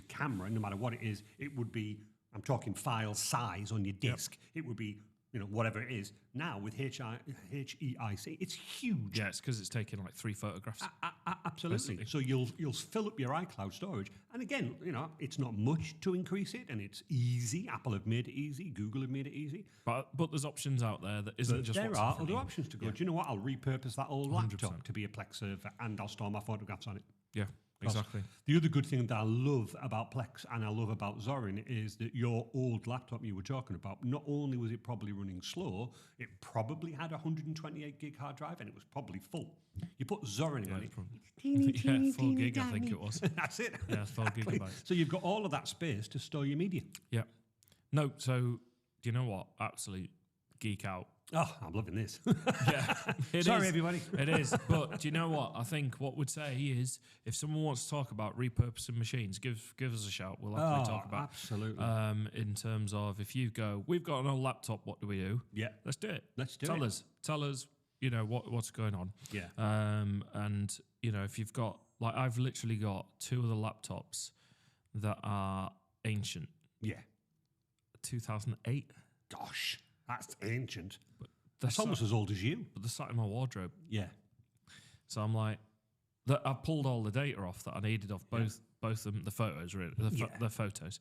S1: camera, no matter what it is, it would be, I'm talking file size on your disk. It would be, you know, whatever it is. Now with HEIC, it's huge.
S2: Yeah, it's because it's taking like 3 photographs.
S1: Absolutely.
S2: Basically.
S1: So you'll fill up your iCloud storage, and again, you know, it's not much to increase it, and it's easy. Apple have made it easy. Google have made it easy.
S2: But there's options out there that isn't just
S1: There
S2: what's
S1: are
S2: in front of
S1: other
S2: you.
S1: options to go. Do you know what? I'll repurpose that old laptop
S2: 100%.
S1: to be a Plex server, and I'll store my photographs on it.
S2: Yeah, exactly.
S1: The other good thing that I love about Plex and I love about Zorin is that your old laptop you were talking about, not only was it probably running slow, it probably had a 128 gig hard drive and it was probably full. You put Zorin on it.
S2: Yeah, 4 gig, I think it was.
S1: That's it.
S2: Yeah, 4
S1: Exactly.
S2: gigabytes.
S1: So you've got all of that space to store your media.
S2: Yeah. No, so do you know what? Absolute geek out.
S1: Oh, I'm loving this.
S2: Yeah.
S1: Sorry, everybody.
S2: It is. But do you know what? I think what we'd say is if someone wants to talk about repurposing machines, give us a shout. We'll happily talk about
S1: absolutely.
S2: in terms of if you go, we've got an old laptop, what do we do?
S1: Yeah.
S2: Let's do it.
S1: Let's do
S2: Tell
S1: it.
S2: us. Tell us, you know, what's going on.
S1: Yeah.
S2: And, you know, if you've got, like, I've literally got 2 of the laptops that are ancient.
S1: Yeah.
S2: 2008.
S1: Gosh, that's ancient.
S2: But
S1: That's almost as old as you.
S2: But they're sat in my wardrobe.
S1: Yeah.
S2: So I'm like, I pulled all the data off that I needed off both of them, the photos, really, the photos.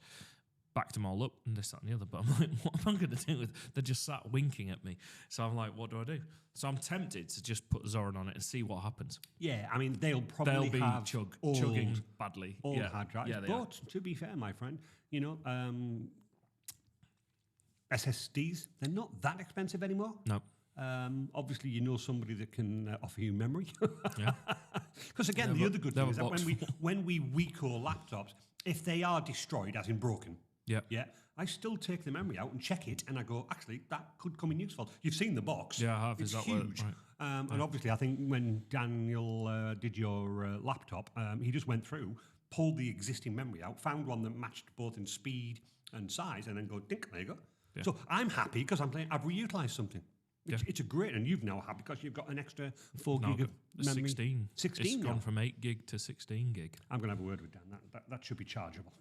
S2: Backed them all up and this, that, and the other. But I'm like, what am I going to do with? They're just sat winking at me. So I'm like, what do I do? So I'm tempted to just put Zorin on it and see what happens.
S1: Yeah, I mean, they'll probably
S2: They'll be
S1: have
S2: chugging badly.
S1: old
S2: Yeah.
S1: hard drives.
S2: Yeah, they
S1: but
S2: are.
S1: to be fair, my friend, you know, SSDs, they're not that expensive anymore.
S2: No.
S1: Obviously, you know somebody that can offer you memory.
S2: Yeah.
S1: Because again,
S2: Yeah,
S1: the
S2: but
S1: other good
S2: they
S1: thing
S2: have
S1: is
S2: a
S1: that
S2: box
S1: when we Weco laptops, if they are destroyed, as in broken,
S2: Yeah.
S1: yeah, I still take the memory out and check it, and I go, actually, that could come in useful. You've seen the box.
S2: Yeah, I have.
S1: It's
S2: Is that what-
S1: huge.
S2: right.
S1: And obviously, I think when Daniel did your laptop, he just went through, pulled the existing memory out, found one that matched both in speed and size, and then go, dink, there you go.
S2: Yeah.
S1: So I'm happy because I've reutilized something. It's a great, and you've now had because you've got an extra 4
S2: No,
S1: gig of
S2: the
S1: memory.
S2: 16.
S1: 16
S2: It's
S1: now.
S2: gone from 8 gig to 16 gig.
S1: I'm going to have a word with Dan. That should be chargeable.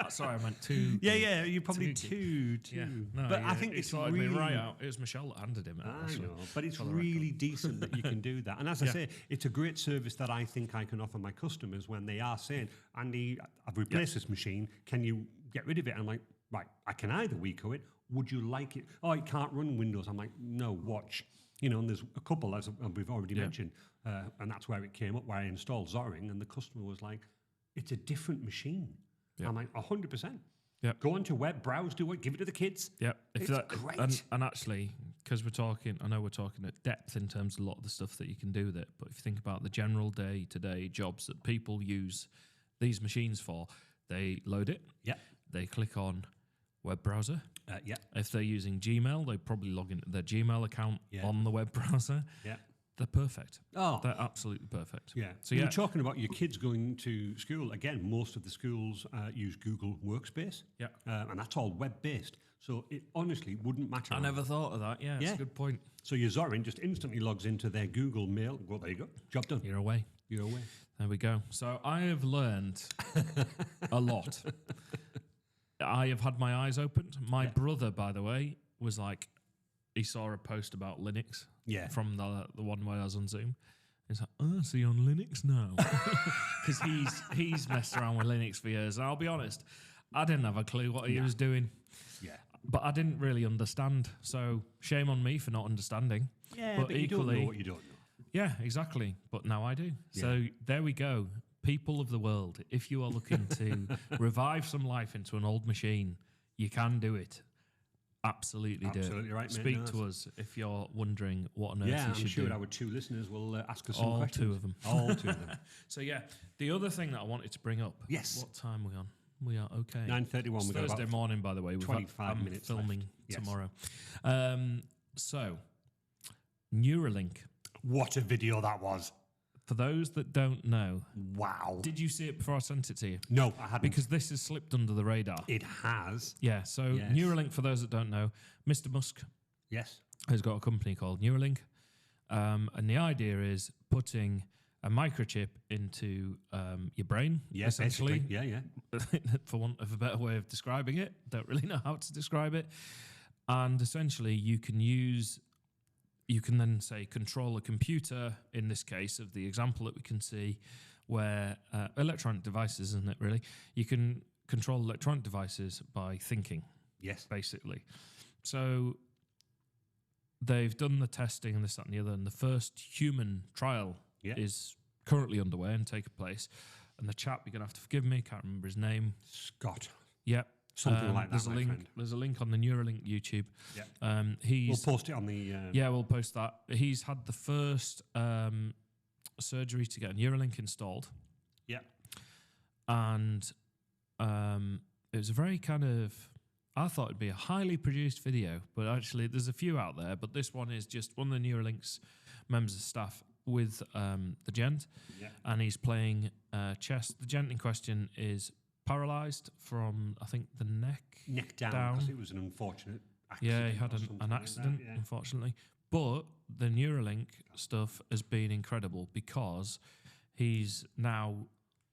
S2: Sorry, I meant 2.
S1: Yeah, you probably
S2: 2
S1: two.
S2: Yeah. No,
S1: but
S2: yeah,
S1: I think
S2: it
S1: it's
S2: sorted
S1: really
S2: me right out. It was Michelle that handed him it.
S1: I
S2: actually,
S1: know, but it's
S2: for the record.
S1: really decent that you can do that. And as I say, it's a great service that I think I can offer my customers when they are saying, Andy, I've replaced this machine. Can you get rid of it? And I'm like, right, I can either Weco it. Would you like it? Oh, it can't run Windows. I'm like, no, watch. You know, and there's a couple, as we've already mentioned, and that's where it came up, where I installed Zoring, and the customer was like, it's a different machine.
S2: Yeah.
S1: I'm like, 100%.
S2: Yep.
S1: Go onto web, browse, do it, give it to the kids.
S2: Yeah,
S1: It's great.
S2: And actually, because I know we're talking at depth in terms of a lot of the stuff that you can do with it. But if you think about the general day-to-day jobs that people use these machines for, they load it.
S1: Yeah.
S2: They click on web browser.
S1: Yeah.
S2: If they're using Gmail, they probably log into their Gmail account on the web browser.
S1: Yeah.
S2: They're perfect.
S1: Oh.
S2: They're absolutely perfect.
S1: Yeah.
S2: So
S1: You're talking about your kids going to school. Again, most of the schools use Google Workspace.
S2: Yeah.
S1: And that's all web-based. So it honestly wouldn't matter.
S2: I never thought of that. Yeah, it's a good point.
S1: So your Zorin just instantly logs into their Google Mail. Well, there you go. Job done.
S2: You're away.
S1: You're away.
S2: There we go. So I have learned a lot. I have had my eyes opened. My brother, by the way, was like, he saw a post about Linux from the one where I was on Zoom. He's like, oh, so you're on Linux now? Because he's messed around with Linux for years. And I'll be honest, I didn't have a clue what he was doing.
S1: Yeah.
S2: But I didn't really understand. So shame on me for not understanding.
S1: Yeah,
S2: but
S1: but you
S2: equally,
S1: don't know what you don't know.
S2: yeah, exactly. But now I do. So there we go. People of the world, if you are looking to revive some life into an old machine, you can do it. absolutely do.
S1: Absolutely right, mate.
S2: Speak
S1: No,
S2: to us if you're wondering what on earth
S1: Yeah,
S2: you
S1: I'm
S2: should
S1: sure
S2: do.
S1: our 2 listeners will ask us some
S2: All
S1: questions.
S2: 2 of them.
S1: All 2 of them.
S2: So yeah, the other thing that I wanted to bring up.
S1: Yes.
S2: What time are we on? We are okay.
S1: 9:31.
S2: It's
S1: We've got
S2: Thursday
S1: about
S2: morning, by the way.
S1: 25
S2: I'm
S1: minutes
S2: filming
S1: left. Yes.
S2: tomorrow. So, Neuralink.
S1: What a video that was.
S2: For those that don't know,
S1: Wow.
S2: did you see it before I sent it to you?
S1: No, I hadn't.
S2: Because this has slipped under the radar.
S1: It has.
S2: Yeah, so
S1: Yes.
S2: Neuralink, for those that don't know, Mr. Musk
S1: Yes.
S2: has got a company called Neuralink. And the idea is putting a microchip into your brain,
S1: Yeah,
S2: essentially.
S1: basically. Yeah, yeah.
S2: For want of a better way of describing it. Don't really know how to describe it. And essentially, you can then say control a computer, in this case of the example that we can see, where electronic devices, isn't it really? You can control electronic devices by thinking,
S1: Yes.
S2: basically. So they've done the testing and this, that, and the other, and the first human trial
S1: Yeah.
S2: is currently underway and taking place. And the chap, you're going to have to forgive me, can't remember his name.
S1: Scott.
S2: Yep.
S1: Something like that,
S2: there's a
S1: my
S2: link.
S1: friend.
S2: There's a link on the Neuralink YouTube.
S1: Yeah. We'll
S2: He's
S1: post it on the...
S2: yeah, we'll post that. He's had the first surgery to get a Neuralink installed,
S1: Yeah.
S2: and it was a very kind of... I thought it'd be a highly produced video, but actually there's a few out there. But this one is just one of the Neuralink's members of staff with the gent,
S1: Yeah.
S2: and he's playing chess. The gent in question is paralysed from, I think, the neck
S1: Neck down, because it was an unfortunate accident.
S2: Yeah, he had
S1: or something
S2: an
S1: like
S2: accident,
S1: that, yeah.
S2: unfortunately. But the Neuralink stuff has been incredible because he's now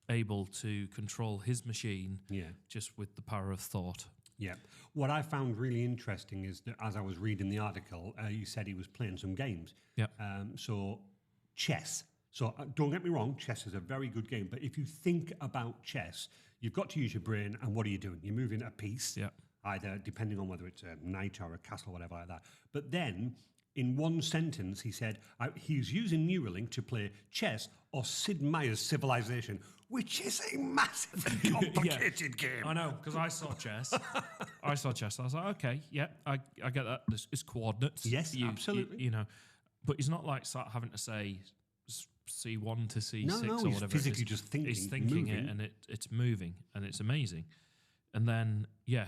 S2: able to control his machine
S1: Yeah.
S2: just with the power of thought.
S1: Yeah. What I found really interesting is that as I was reading the article, you said he was playing some games.
S2: Yeah.
S1: So chess. So don't get me wrong, chess is a very good game. But if you think about chess, you've got to use your brain. And what are you doing? You're moving a piece,
S2: Yeah.
S1: either depending on whether it's a knight or a castle or whatever like that. But then in one sentence, he said he's using Neuralink to play chess or Sid Meier's Civilization, which is a massively complicated game.
S2: I know, because I saw chess. I was like, okay, yeah, I get that. It's coordinates.
S1: Yes, absolutely.
S2: You know, but he's not like having to say C1 to C6
S1: No,
S2: or
S1: he's
S2: whatever.
S1: physically
S2: it is.
S1: just thinking,
S2: He's thinking
S1: moving.
S2: it, and it's moving, and it's amazing. And then, yeah,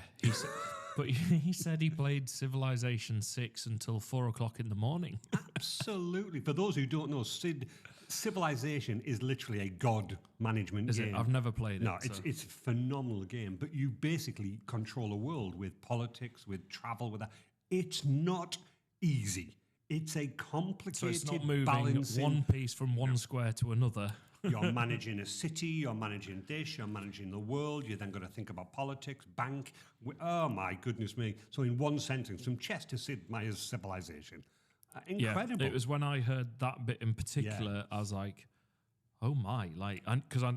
S2: but he said he played Civilization 6 until 4 o'clock in the morning.
S1: Absolutely. For those who don't know, Civilization is literally a god management
S2: Is
S1: game.
S2: it? I've never played it.
S1: No,
S2: so.
S1: it's a phenomenal game, but you basically control a world with politics, with travel, with that. It's not easy. It's a
S2: So
S1: complicated
S2: it's not moving
S1: balancing.
S2: one piece from one square to another.
S1: You're managing a city, you're managing this, you're managing the world, you're then got to think about politics, bank. Oh my goodness me. So in one sentence, from chess to Sid Meier's Civilization. Incredible.
S2: Yeah, it was when I heard that bit in particular, I was like, oh my, like, because I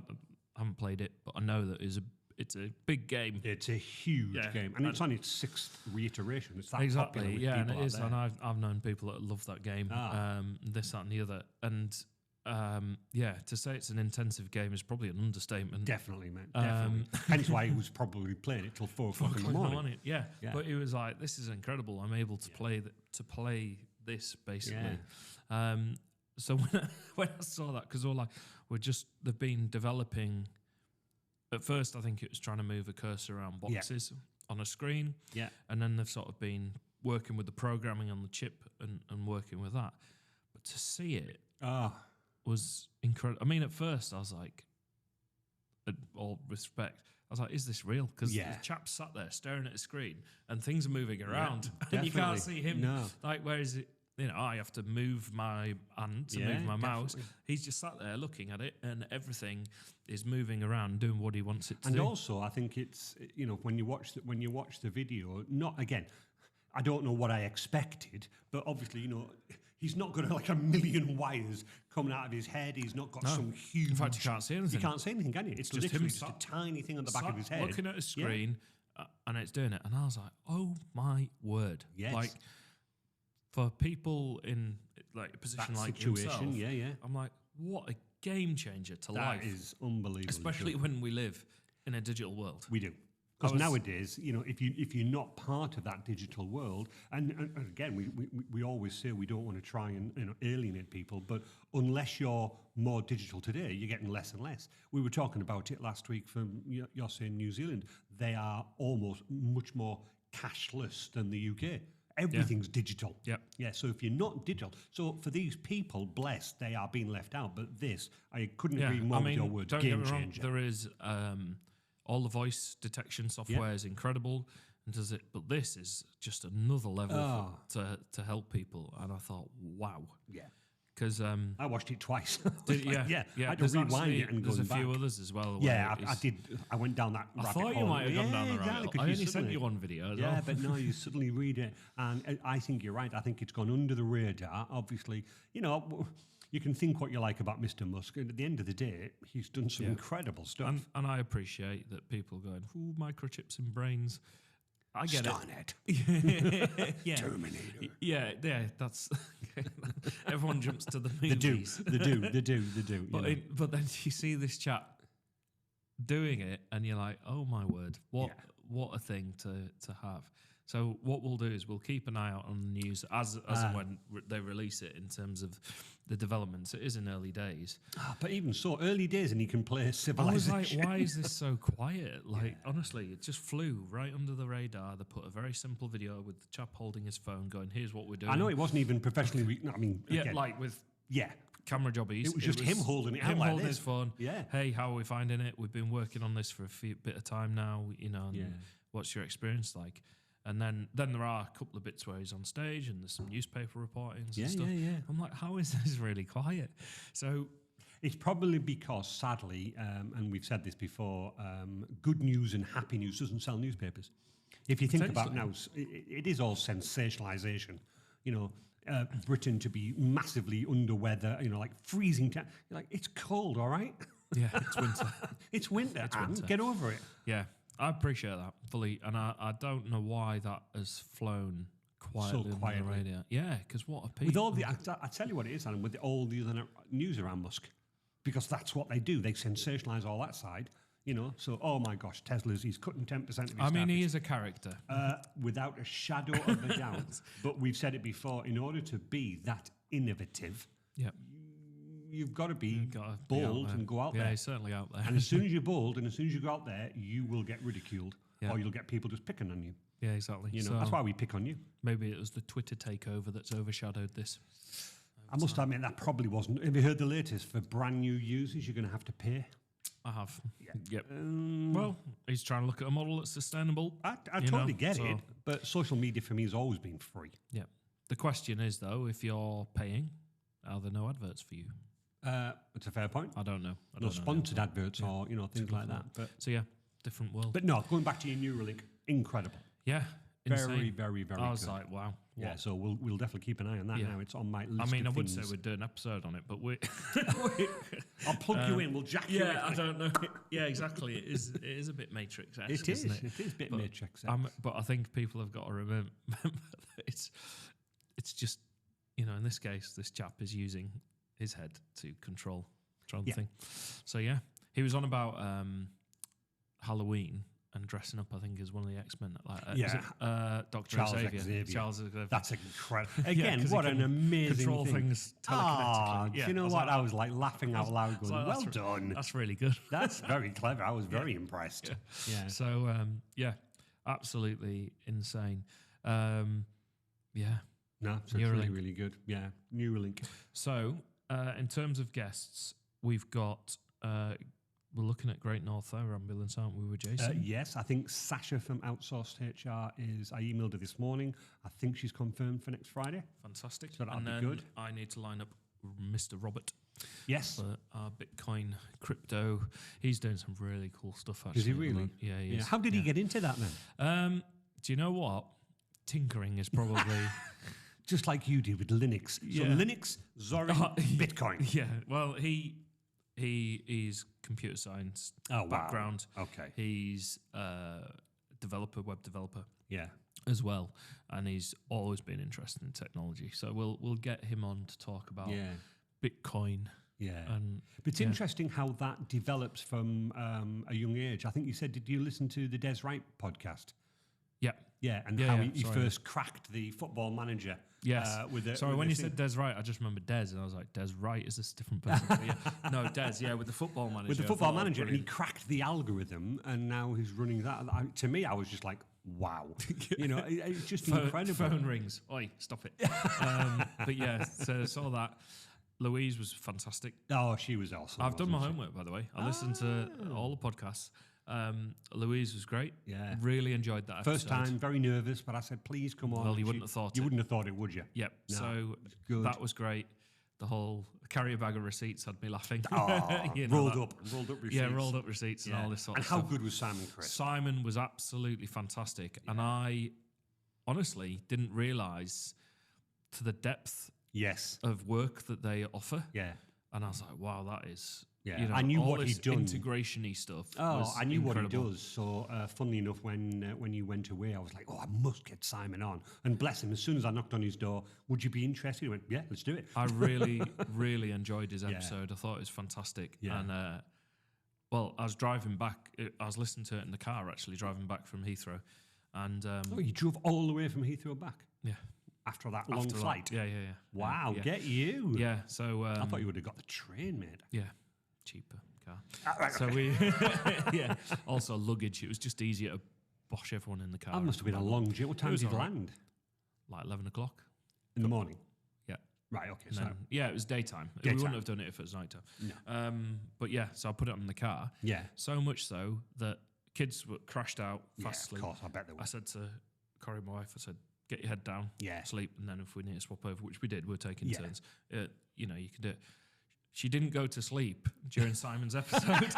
S2: haven't played it, but I know that it's a big game.
S1: It's a huge
S2: Yeah.
S1: game. And it's on its 6th reiteration. It's that
S2: Exactly,
S1: popular with
S2: yeah, and
S1: people
S2: it is,
S1: out there.
S2: and I've known people that love that game, this, that, and the other, and yeah, to say it's an intensive game is probably an understatement.
S1: Definitely, man. Definitely. Hence why he was probably playing it till 4 o'clock in the morning.
S2: Yeah.
S1: Yeah.
S2: But he was like, "This is incredible. I'm able to play this basically." So when I saw that, because all like they've been developing. At first, I think it was trying to move a cursor around boxes on a screen.
S1: Yeah.
S2: And then they've sort of been working with the programming on the chip and working with that. But to see it was incredible. I mean, at first, I was like, at all respect, I was like, is this real? Because the chap sat there staring at a screen and things are moving around. And you can't see him.
S1: No.
S2: Like, where is it? You know, I have to move my hand to move my mouse. He's just sat there looking at it, and everything is moving around, doing what he wants it to do.
S1: And also, I think it's, you know, when you watch the video, not again, I don't know what I expected, but obviously, you know, he's not got like a million wires coming out of his head. He's not got some huge.
S2: In fact, you can't see anything.
S1: You can't see anything, can you? It's
S2: just
S1: literally
S2: him
S1: just a tiny thing on the back of his head.
S2: looking at a screen, and it's doing it. And I was like, oh my word.
S1: Yes.
S2: Like, for people in like a position
S1: That
S2: like
S1: situation,
S2: himself, I'm like, what a game changer to
S1: That
S2: life.
S1: is unbelievable.
S2: Especially when we live in a digital world.
S1: We do. Because nowadays, if you're not part of that digital world, and again, we always say we don't want to try and alienate people, but unless you're more digital today, you're getting less and less. We were talking about it last week from, you're saying New Zealand, they are almost much more cashless than the UK. Everything's digital.
S2: Yep.
S1: Yeah, so if you're not digital, so for these people, blessed, they are being left out. But this, I couldn't agree more with your words,
S2: don't
S1: game
S2: get me wrong,
S1: changer.
S2: there is all the voice detection software is incredible, and does it? But this is just another level to help people. And I thought, wow.
S1: Yeah.
S2: Because
S1: I watched it twice.
S2: yeah.
S1: I had to rewind it and
S2: there's
S1: go back.
S2: a few others as well.
S1: Yeah, I did. I went down that rabbit hole.
S2: I thought you might have gone down the rabbit hole. I only sent
S1: suddenly-
S2: you one video. As
S1: Yeah,
S2: well.
S1: but no, you suddenly read it, and I think you're right. I think it's gone under the radar. Obviously, you can think what you like about Mr. Musk, and at the end of the day, he's done some incredible stuff.
S2: And I appreciate that people going, ooh, microchips in brains. I get
S1: Starnet.
S2: it. Yeah.
S1: Terminator.
S2: Yeah, that's everyone jumps to the movies.
S1: They do.
S2: But then you see this chap doing it, and you're like, oh my word, what a thing to have. So what we'll do is we'll keep an eye out on the news as and when they release it in terms of the developments. It is in early days.
S1: But even so, early days, and he can play
S2: I was
S1: Civilization.
S2: like, why is this so quiet? Honestly, it just flew right under the radar. They put a very simple video with the chap holding his phone going, here's what we're doing.
S1: I know it wasn't even professionally. Again,
S2: with
S1: yeah.
S2: camera jobbies.
S1: It was just him holding it out
S2: him
S1: like
S2: holding
S1: this.
S2: his phone.
S1: Yeah.
S2: Hey, how are we finding it? We've been working on this for a bit of time now. And what's your experience like? And then there are a couple of bits where he's on stage and there's some newspaper reportings and stuff.
S1: Yeah.
S2: I'm like, how is this really quiet? So
S1: it's probably because, sadly, and we've said this before, good news and happy news doesn't sell newspapers. If you think about now, it is all sensationalisation. Britain to be massively under weather, like freezing. You're like, it's cold, all right?
S2: yeah, it's winter.
S1: It's winter. Get over it.
S2: Yeah, I appreciate that fully, and I don't know why that has flown quietly under the radar. Yeah, because what a people.
S1: With all the, I tell you what it is, Alan, with all the other news around Musk, because that's what they do. They sensationalise all that side, So, oh my gosh, he's cutting 10% of his staff.
S2: He is a character.
S1: Without a shadow of a doubt. But we've said it before, in order to be that innovative, you've got to be bold and go out there.
S2: Yeah, he's certainly out there.
S1: And as soon as you're bold and as soon as you go out there, you will get ridiculed or you'll get people just picking on you.
S2: Yeah, exactly.
S1: So that's why we pick on you.
S2: Maybe it was the Twitter takeover that's overshadowed this.
S1: I must admit, that probably wasn't. Have you heard the latest? For brand new users, you're going to have to pay.
S2: I have. Yep. Well, he's trying to look at a model that's sustainable.
S1: I totally get it. But social media for me has always been free.
S2: Yeah. The question is, though, if you're paying, are there no adverts for you?
S1: It's a fair point.
S2: I don't know.
S1: No sponsored adverts or things like that. But
S2: so yeah, different world.
S1: But no, going back to your Neuralink, incredible.
S2: Yeah,
S1: very, very, very
S2: I was
S1: good.
S2: like, wow.
S1: Yeah, so we'll definitely keep an eye on that now. It's on my list.
S2: I mean,
S1: of
S2: I would
S1: things.
S2: say we'd do an episode on it, but we.
S1: I'll plug you in. We'll jack you in.
S2: Yeah, I don't know. Yeah, exactly. It is a bit Matrix.
S1: It is.
S2: Isn't it?
S1: It is a bit
S2: but,
S1: Matrix.
S2: But I think people have got to remember that it's just in this case, this chap is using his head to control the thing. So yeah, he was on about Halloween and dressing up, I think, as one of the X-Men. Dr. Xavier. Charles Xavier.
S1: That's incredible. Again, what an amazing
S2: control
S1: thing.
S2: things telekinetically.
S1: Do you know what? I was like laughing out loud going, well done.
S2: That's really good.
S1: That's very clever. I was very impressed. Yeah.
S2: So, absolutely insane.
S1: No, so it's really, really good. Yeah, Neuralink.
S2: So, in terms of guests, we've got... we're looking at Great North Air Ambulance, aren't we, with Jason?
S1: Yes, I think Sasha from Outsourced HR I emailed her this morning. I think she's confirmed for next Friday.
S2: Fantastic.
S1: So that'll
S2: and
S1: be
S2: then
S1: good.
S2: I need to line up Mr. Robert.
S1: Yes.
S2: For our Bitcoin crypto. He's doing some really cool stuff, actually.
S1: Is he really?
S2: Yeah, he is.
S1: How did he get into that then?
S2: Do you know what? Tinkering is probably...
S1: Just like you did with Linux. So Linux, Zorin, Bitcoin.
S2: Yeah, well, he's computer science background.
S1: Wow. Okay.
S2: He's developer, web developer.
S1: Yeah.
S2: As well, and he's always been interested in technology. So we'll get him on to talk about Bitcoin
S1: Yeah.
S2: And
S1: But it's interesting how that develops from a young age. I think you said, did you listen to the Des Wright podcast?
S2: yeah.
S1: Yeah, and
S2: Yeah,
S1: how
S2: yeah,
S1: he
S2: sorry.
S1: first cracked the Football Manager.
S2: Yes. Sorry,
S1: with
S2: when
S1: the
S2: you
S1: thing.
S2: said Des Wright, I just remember Des, and I was like, Des Wright, is this a different person? But yeah. No, Des, yeah, with the Football Manager.
S1: With the
S2: I
S1: Football
S2: thought that was
S1: Manager, and he
S2: brilliant.
S1: cracked the algorithm, and now he's running that. To me, I was just like, wow. It's just incredible.
S2: Phone rings. Oi, stop it. But yeah, so saw that. Louise was fantastic.
S1: Oh, she was awesome.
S2: I've done my
S1: wasn't
S2: homework, by the way. I listened to all the podcasts. Louise was great.
S1: Yeah.
S2: Really enjoyed that
S1: she? First
S2: episode.
S1: time, very nervous, but I said, please come on.
S2: Well, you wouldn't have thought
S1: You
S2: it.
S1: wouldn't have thought it, would you?
S2: Yep.
S1: No,
S2: So
S1: good.
S2: that was great. The whole carry a bag of receipts had me laughing.
S1: Oh,
S2: You know
S1: rolled
S2: that.
S1: up receipts.
S2: Yeah, rolled up receipts and all this sort
S1: And
S2: of
S1: how
S2: stuff.
S1: good was Simon Chris?
S2: Simon was absolutely fantastic. And I honestly didn't realise to the depth
S1: Yes.
S2: of work that they offer.
S1: Yeah.
S2: And I was like, wow, that is...
S1: Yeah.
S2: You know,
S1: I knew
S2: all
S1: what
S2: this
S1: he'd done.
S2: integration-y stuff.
S1: Oh,
S2: was
S1: I knew
S2: incredible.
S1: what he does. So, funnily enough, when you went away, I was like, oh, I must get Simon on. And bless him, as soon as I knocked on his door, would you be interested? He went, yeah, let's do it.
S2: I really, really enjoyed his episode. I thought it was fantastic.
S1: Yeah.
S2: And, well, I was driving back. I was listening to it in the car, actually, driving back from Heathrow. And,
S1: Oh, you drove all the way from Heathrow back
S2: yeah.
S1: after that long
S2: after that-
S1: flight?
S2: Yeah.
S1: Wow,
S2: Yeah.
S1: get you.
S2: Yeah, so...
S1: I thought you would have got the train, mate.
S2: Yeah, cheaper car.
S1: Right,
S2: So we... yeah. Also, luggage. It was just easier to bosh everyone in the car.
S1: That must have been a long journey. What time
S2: was
S1: did you
S2: all right.
S1: land?
S2: Like 11 o'clock.
S1: In the morning?
S2: Yeah.
S1: Right, okay.
S2: And
S1: So,
S2: then, yeah, it was daytime. We
S1: Daytime.
S2: wouldn't have done it if it was nighttime.
S1: No.
S2: But yeah, so I put it on in the car.
S1: yeah.
S2: So much so that kids were crashed out,
S1: Yeah,
S2: fast
S1: of
S2: asleep.
S1: course, I bet they
S2: I
S1: were.
S2: said to Corey, my wife, I said, get your head down,
S1: Yeah.
S2: sleep, and then if we need to swap over, which we did, we're taking
S1: Yeah.
S2: turns. You know, you can do it. She didn't go to sleep during Simon's episode,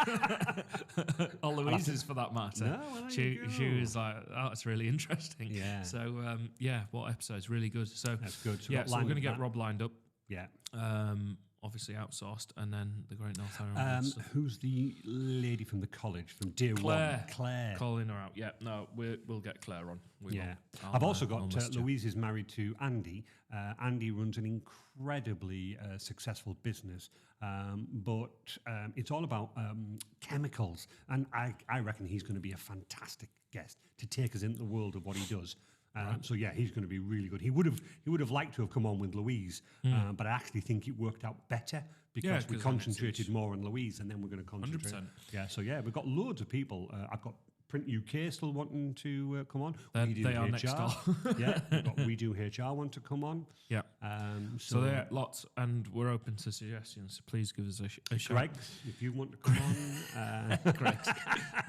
S2: or Louise's for that matter.
S1: No, well, there
S2: she
S1: you
S2: was like, "Oh, it's really interesting."
S1: Yeah.
S2: So yeah, what episode's really good. So
S1: That's good. So
S2: yeah,
S1: got
S2: so we're
S1: lined
S2: going to
S1: up
S2: get
S1: that.
S2: Rob lined up.
S1: Yeah.
S2: Obviously outsourced, and then the Great North Island stuff.
S1: Who's the lady from the college from Dear
S2: Claire.
S1: One? Claire.
S2: Calling her out. Yeah, no, we'll get Claire on. We
S1: Yeah.
S2: will.
S1: I've also
S2: I'll
S1: got
S2: message her.
S1: Louise is married to Andy. Andy runs an incredibly successful business, but it's all about chemicals. And I reckon he's going to be a fantastic guest to take us into the world of what he does. So yeah, he's going to be really good. He would have liked to have come on with Louise, but I actually think it worked out better because we
S2: 'cause then it's
S1: concentrated more on Louise, and then we're going to concentrate.
S2: 100%.
S1: Yeah, so yeah, we've got loads of people. I've got Print UK still wanting to come on.
S2: They are next door.
S1: Yeah, we've got We Do HR want to come on.
S2: Yeah.
S1: So,
S2: So there are lots, and we're open to suggestions. So please give us a shout.
S1: Greg, if you want to come on,
S2: Greg,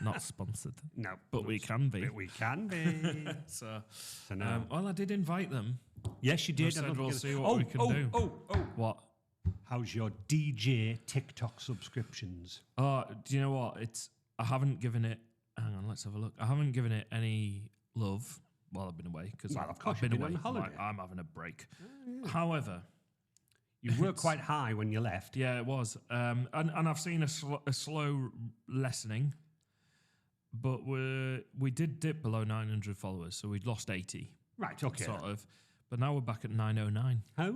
S2: not sponsored,
S1: no,
S2: but we can be.
S1: but we can be.
S2: So,
S1: So now,
S2: well, I did invite them.
S1: yes, you did.
S2: said
S1: I don't
S2: we'll
S1: forget-
S2: see what we can do.
S1: Oh,
S2: What?
S1: how's your DJ TikTok subscriptions?
S2: Oh, do you know what? I haven't given it. Hang on, let's have a look. I haven't given it any love while I've been away because
S1: Well, of course
S2: I've been
S1: you've
S2: away.
S1: been on holiday.
S2: Like, I'm having a break. However,
S1: You were quite high when you left.
S2: yeah, it was, and I've seen a slow lessening, but we did dip below 900 followers, so we'd lost 80,
S1: Right, okay.
S2: sort of, but now we're back at 909.
S1: How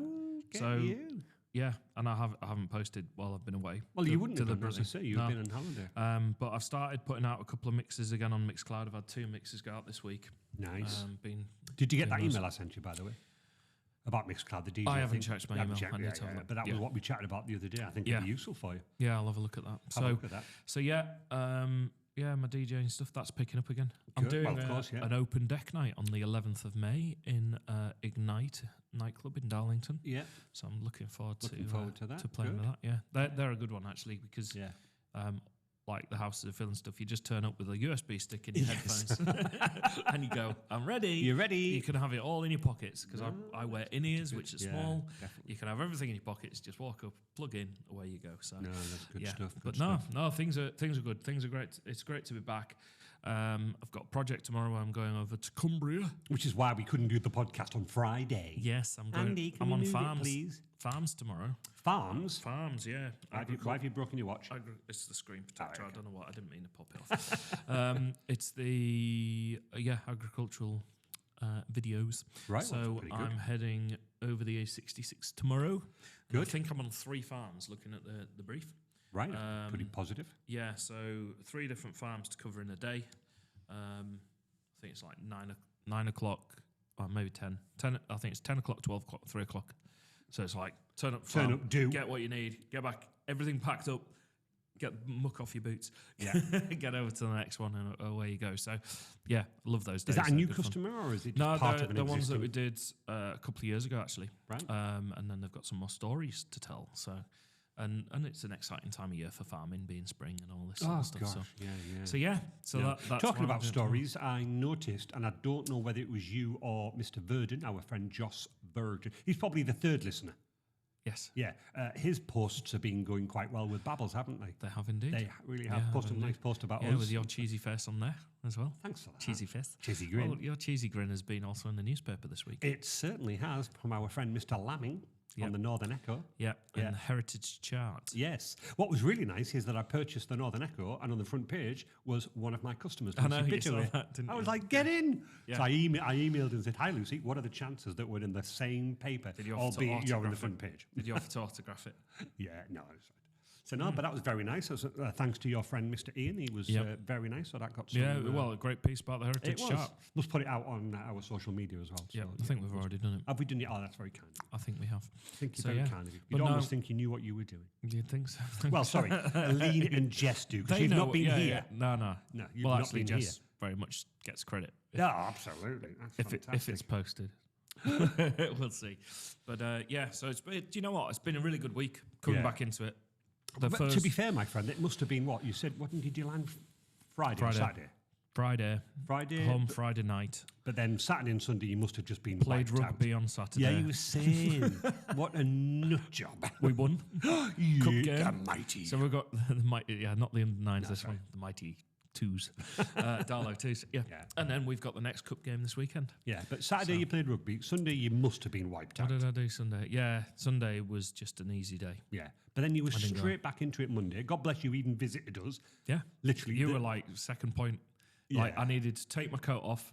S1: get
S2: So,
S1: you?
S2: Yeah, and I haven't posted while I've been away.
S1: Well, you wouldn't have done, as I
S2: deliberately.
S1: say. You've
S2: No.
S1: been on holiday.
S2: But I've started putting out a couple of mixes again on Mixcloud. I've had 2 mixes go out this week.
S1: Nice.
S2: Been
S1: Did you get that
S2: doing those.
S1: email I sent you, by the way? About Mixcloud, the DJ
S2: I haven't
S1: thing?
S2: checked my
S1: You haven't
S2: email.
S1: checked,
S2: I need
S1: yeah,
S2: to have a
S1: yeah,
S2: look.
S1: but that
S2: Yeah.
S1: was what we chatted about the other day. I think
S2: Yeah.
S1: it'd be useful for you.
S2: Yeah, I'll have a look at that.
S1: Have a look at that.
S2: So yeah, my DJing stuff that's picking up again. I'm
S1: Good.
S2: doing
S1: Well, of course, yeah.
S2: an open deck night on the 11th of May in Ignite nightclub in Darlington.
S1: Yeah.
S2: So I'm looking forward to
S1: that.
S2: to playing
S1: Good.
S2: with that. Yeah, they're a good one actually because
S1: Yeah.
S2: like the houses of feeling stuff, you just turn up with a USB stick in your headphones and you go, I'm ready.
S1: You ready?
S2: You can have it all in your pockets because I wear in-ears, which are
S1: Yeah,
S2: small.
S1: definitely.
S2: You can have everything in your pockets. Just walk up, plug in, away you go. So
S1: No, that's good
S2: yeah,
S1: stuff.
S2: but
S1: good stuff.
S2: no, things are good. Things are great. It's great to be back. I've got a project tomorrow where I'm going over to Cumbria.
S1: Which is why we couldn't do the podcast on Friday.
S2: Yes, I'm going.
S1: Andy, can
S2: I'm
S1: we
S2: on
S1: move it,
S2: farms.
S1: please?
S2: Farms tomorrow.
S1: Farms?
S2: Farms, yeah.
S1: Why have you broken your watch?
S2: It's the screen protector.
S1: Oh,
S2: I don't know what. I didn't mean to pop it off. It's the agricultural videos.
S1: Right,
S2: So
S1: well, that's pretty good.
S2: I'm heading over the A66 tomorrow. And I
S1: Good.
S2: think I'm on 3 farms looking at the brief.
S1: Right, pretty positive.
S2: Yeah, so 3 different farms to cover in a day. I think it's like 9 o'clock, or maybe 10. I think it's 10 o'clock, 12 o'clock, 3 o'clock. So it's like turn up, farm,
S1: do.
S2: get what you need, get back, everything packed up, get muck off your boots,
S1: Yeah.
S2: get over to the next one, and away you go. So, yeah, love those days.
S1: Is that a
S2: They're
S1: new
S2: good fun.
S1: customer or is it just
S2: No,
S1: part of an
S2: the ones that
S1: existing?
S2: we did a couple of years ago, actually.
S1: Right.
S2: And then they've got some more stories to tell. So, and it's an exciting time of year for farming, being spring and all this sort of stuff.
S1: gosh,
S2: So,
S1: yeah.
S2: so
S1: Yeah.
S2: that's
S1: Talking
S2: what I'm
S1: about
S2: doing tomorrow.
S1: stories, I noticed, and I don't know whether it was you or Mr. Verdon, our friend Joss Verdon. He's probably the 3rd listener.
S2: Yes,
S1: Yeah, his posts have been going quite well with Babbles, haven't they?
S2: they have indeed.
S1: They really have
S2: Yeah,
S1: posted a
S2: indeed.
S1: nice post about
S2: Yeah,
S1: us.
S2: with your cheesy face on there as well.
S1: Thanks for that.
S2: Cheesy face.
S1: Cheesy grin.
S2: Well, your cheesy grin has been also in the newspaper this week.
S1: It certainly has, from our friend Mr. Lamming
S2: Yep.
S1: on the Northern Echo.
S2: Yeah,
S1: Yeah.
S2: and the Heritage Chart.
S1: Yes. What was really nice is that I purchased the Northern Echo, and on the front page was one of my customers.
S2: I know,
S1: Lucy
S2: you saw
S1: Bitterway.
S2: that, didn't
S1: I was
S2: you?
S1: like, get in.
S2: Yeah.
S1: So I emailed and said, hi, Lucy, what are the chances that we're in the same paper,
S2: Did you offer to
S1: albeit you're on the
S2: autograph
S1: front page?
S2: Did you offer to autograph it?
S1: Yeah, no. So no, but that was very nice. So, thanks to your friend, Mr. Ian. He was
S2: Yep.
S1: very nice. So that got some...
S2: Yeah, well, a great piece about the
S1: it
S2: Heritage
S1: was.
S2: Chart.
S1: Let's put it out on our social media as well.
S2: Yeah,
S1: so,
S2: I think we've already done it.
S1: Have we done it? Oh, that's very kind.
S2: I think we have.
S1: I think you're
S2: So,
S1: very
S2: yeah.
S1: kind of you.
S2: But
S1: You'd almost
S2: no-
S1: think you knew what you were doing.
S2: Do you think so?
S1: Well, sorry, lean and Jess do, because
S2: They
S1: you've
S2: know,
S1: not been
S2: yeah,
S1: here.
S2: yeah. No.
S1: No, you've
S2: Well,
S1: not
S2: actually,
S1: been
S2: Jess very much gets credit
S1: Yeah, absolutely. That's
S2: if it's posted. We'll see. But yeah, so do you know what? It's been a really good week coming
S1: Yeah.
S2: back into it. The
S1: But
S2: first
S1: to be fair, my friend, it must have been what you said. What did you land Friday or
S2: Friday.
S1: Saturday?
S2: Friday, home Friday night.
S1: But then Saturday and Sunday, you must have just been
S2: Played
S1: wiped
S2: rugby on
S1: out.
S2: Saturday.
S1: Yeah, you were saying. What a nut job.
S2: We won.
S1: You
S2: Cup game.
S1: the mighty.
S2: So we've got the mighty, not the under 9s, this one, the mighty 2s, Darlow 2s. Yeah.
S1: Yeah.
S2: And then we've got the next cup game this weekend.
S1: Yeah, but Saturday you played rugby. Sunday you must have been wiped
S2: What
S1: out.
S2: did I do Sunday? Yeah, Sunday was just an easy day.
S1: Yeah, but then you were
S2: didn't go.
S1: straight back into it Monday. God bless you, even visited us.
S2: Yeah.
S1: Literally.
S2: You were like second point. Like
S1: Yeah.
S2: I needed to take my coat off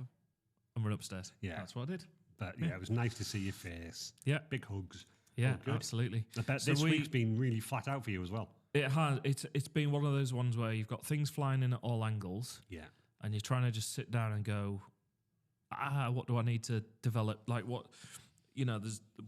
S2: and run upstairs.
S1: Yeah.
S2: That's what I did.
S1: But yeah, it was nice to see your face.
S2: Yeah.
S1: Big hugs.
S2: Yeah,
S1: All good.
S2: absolutely.
S1: I bet
S2: So
S1: this
S2: we-
S1: week's been really flat out for you as well.
S2: It has. It's been one of those ones where you've got things flying in at all angles,
S1: Yeah.
S2: and you're trying to just sit down and go, what do I need to develop? Like what, we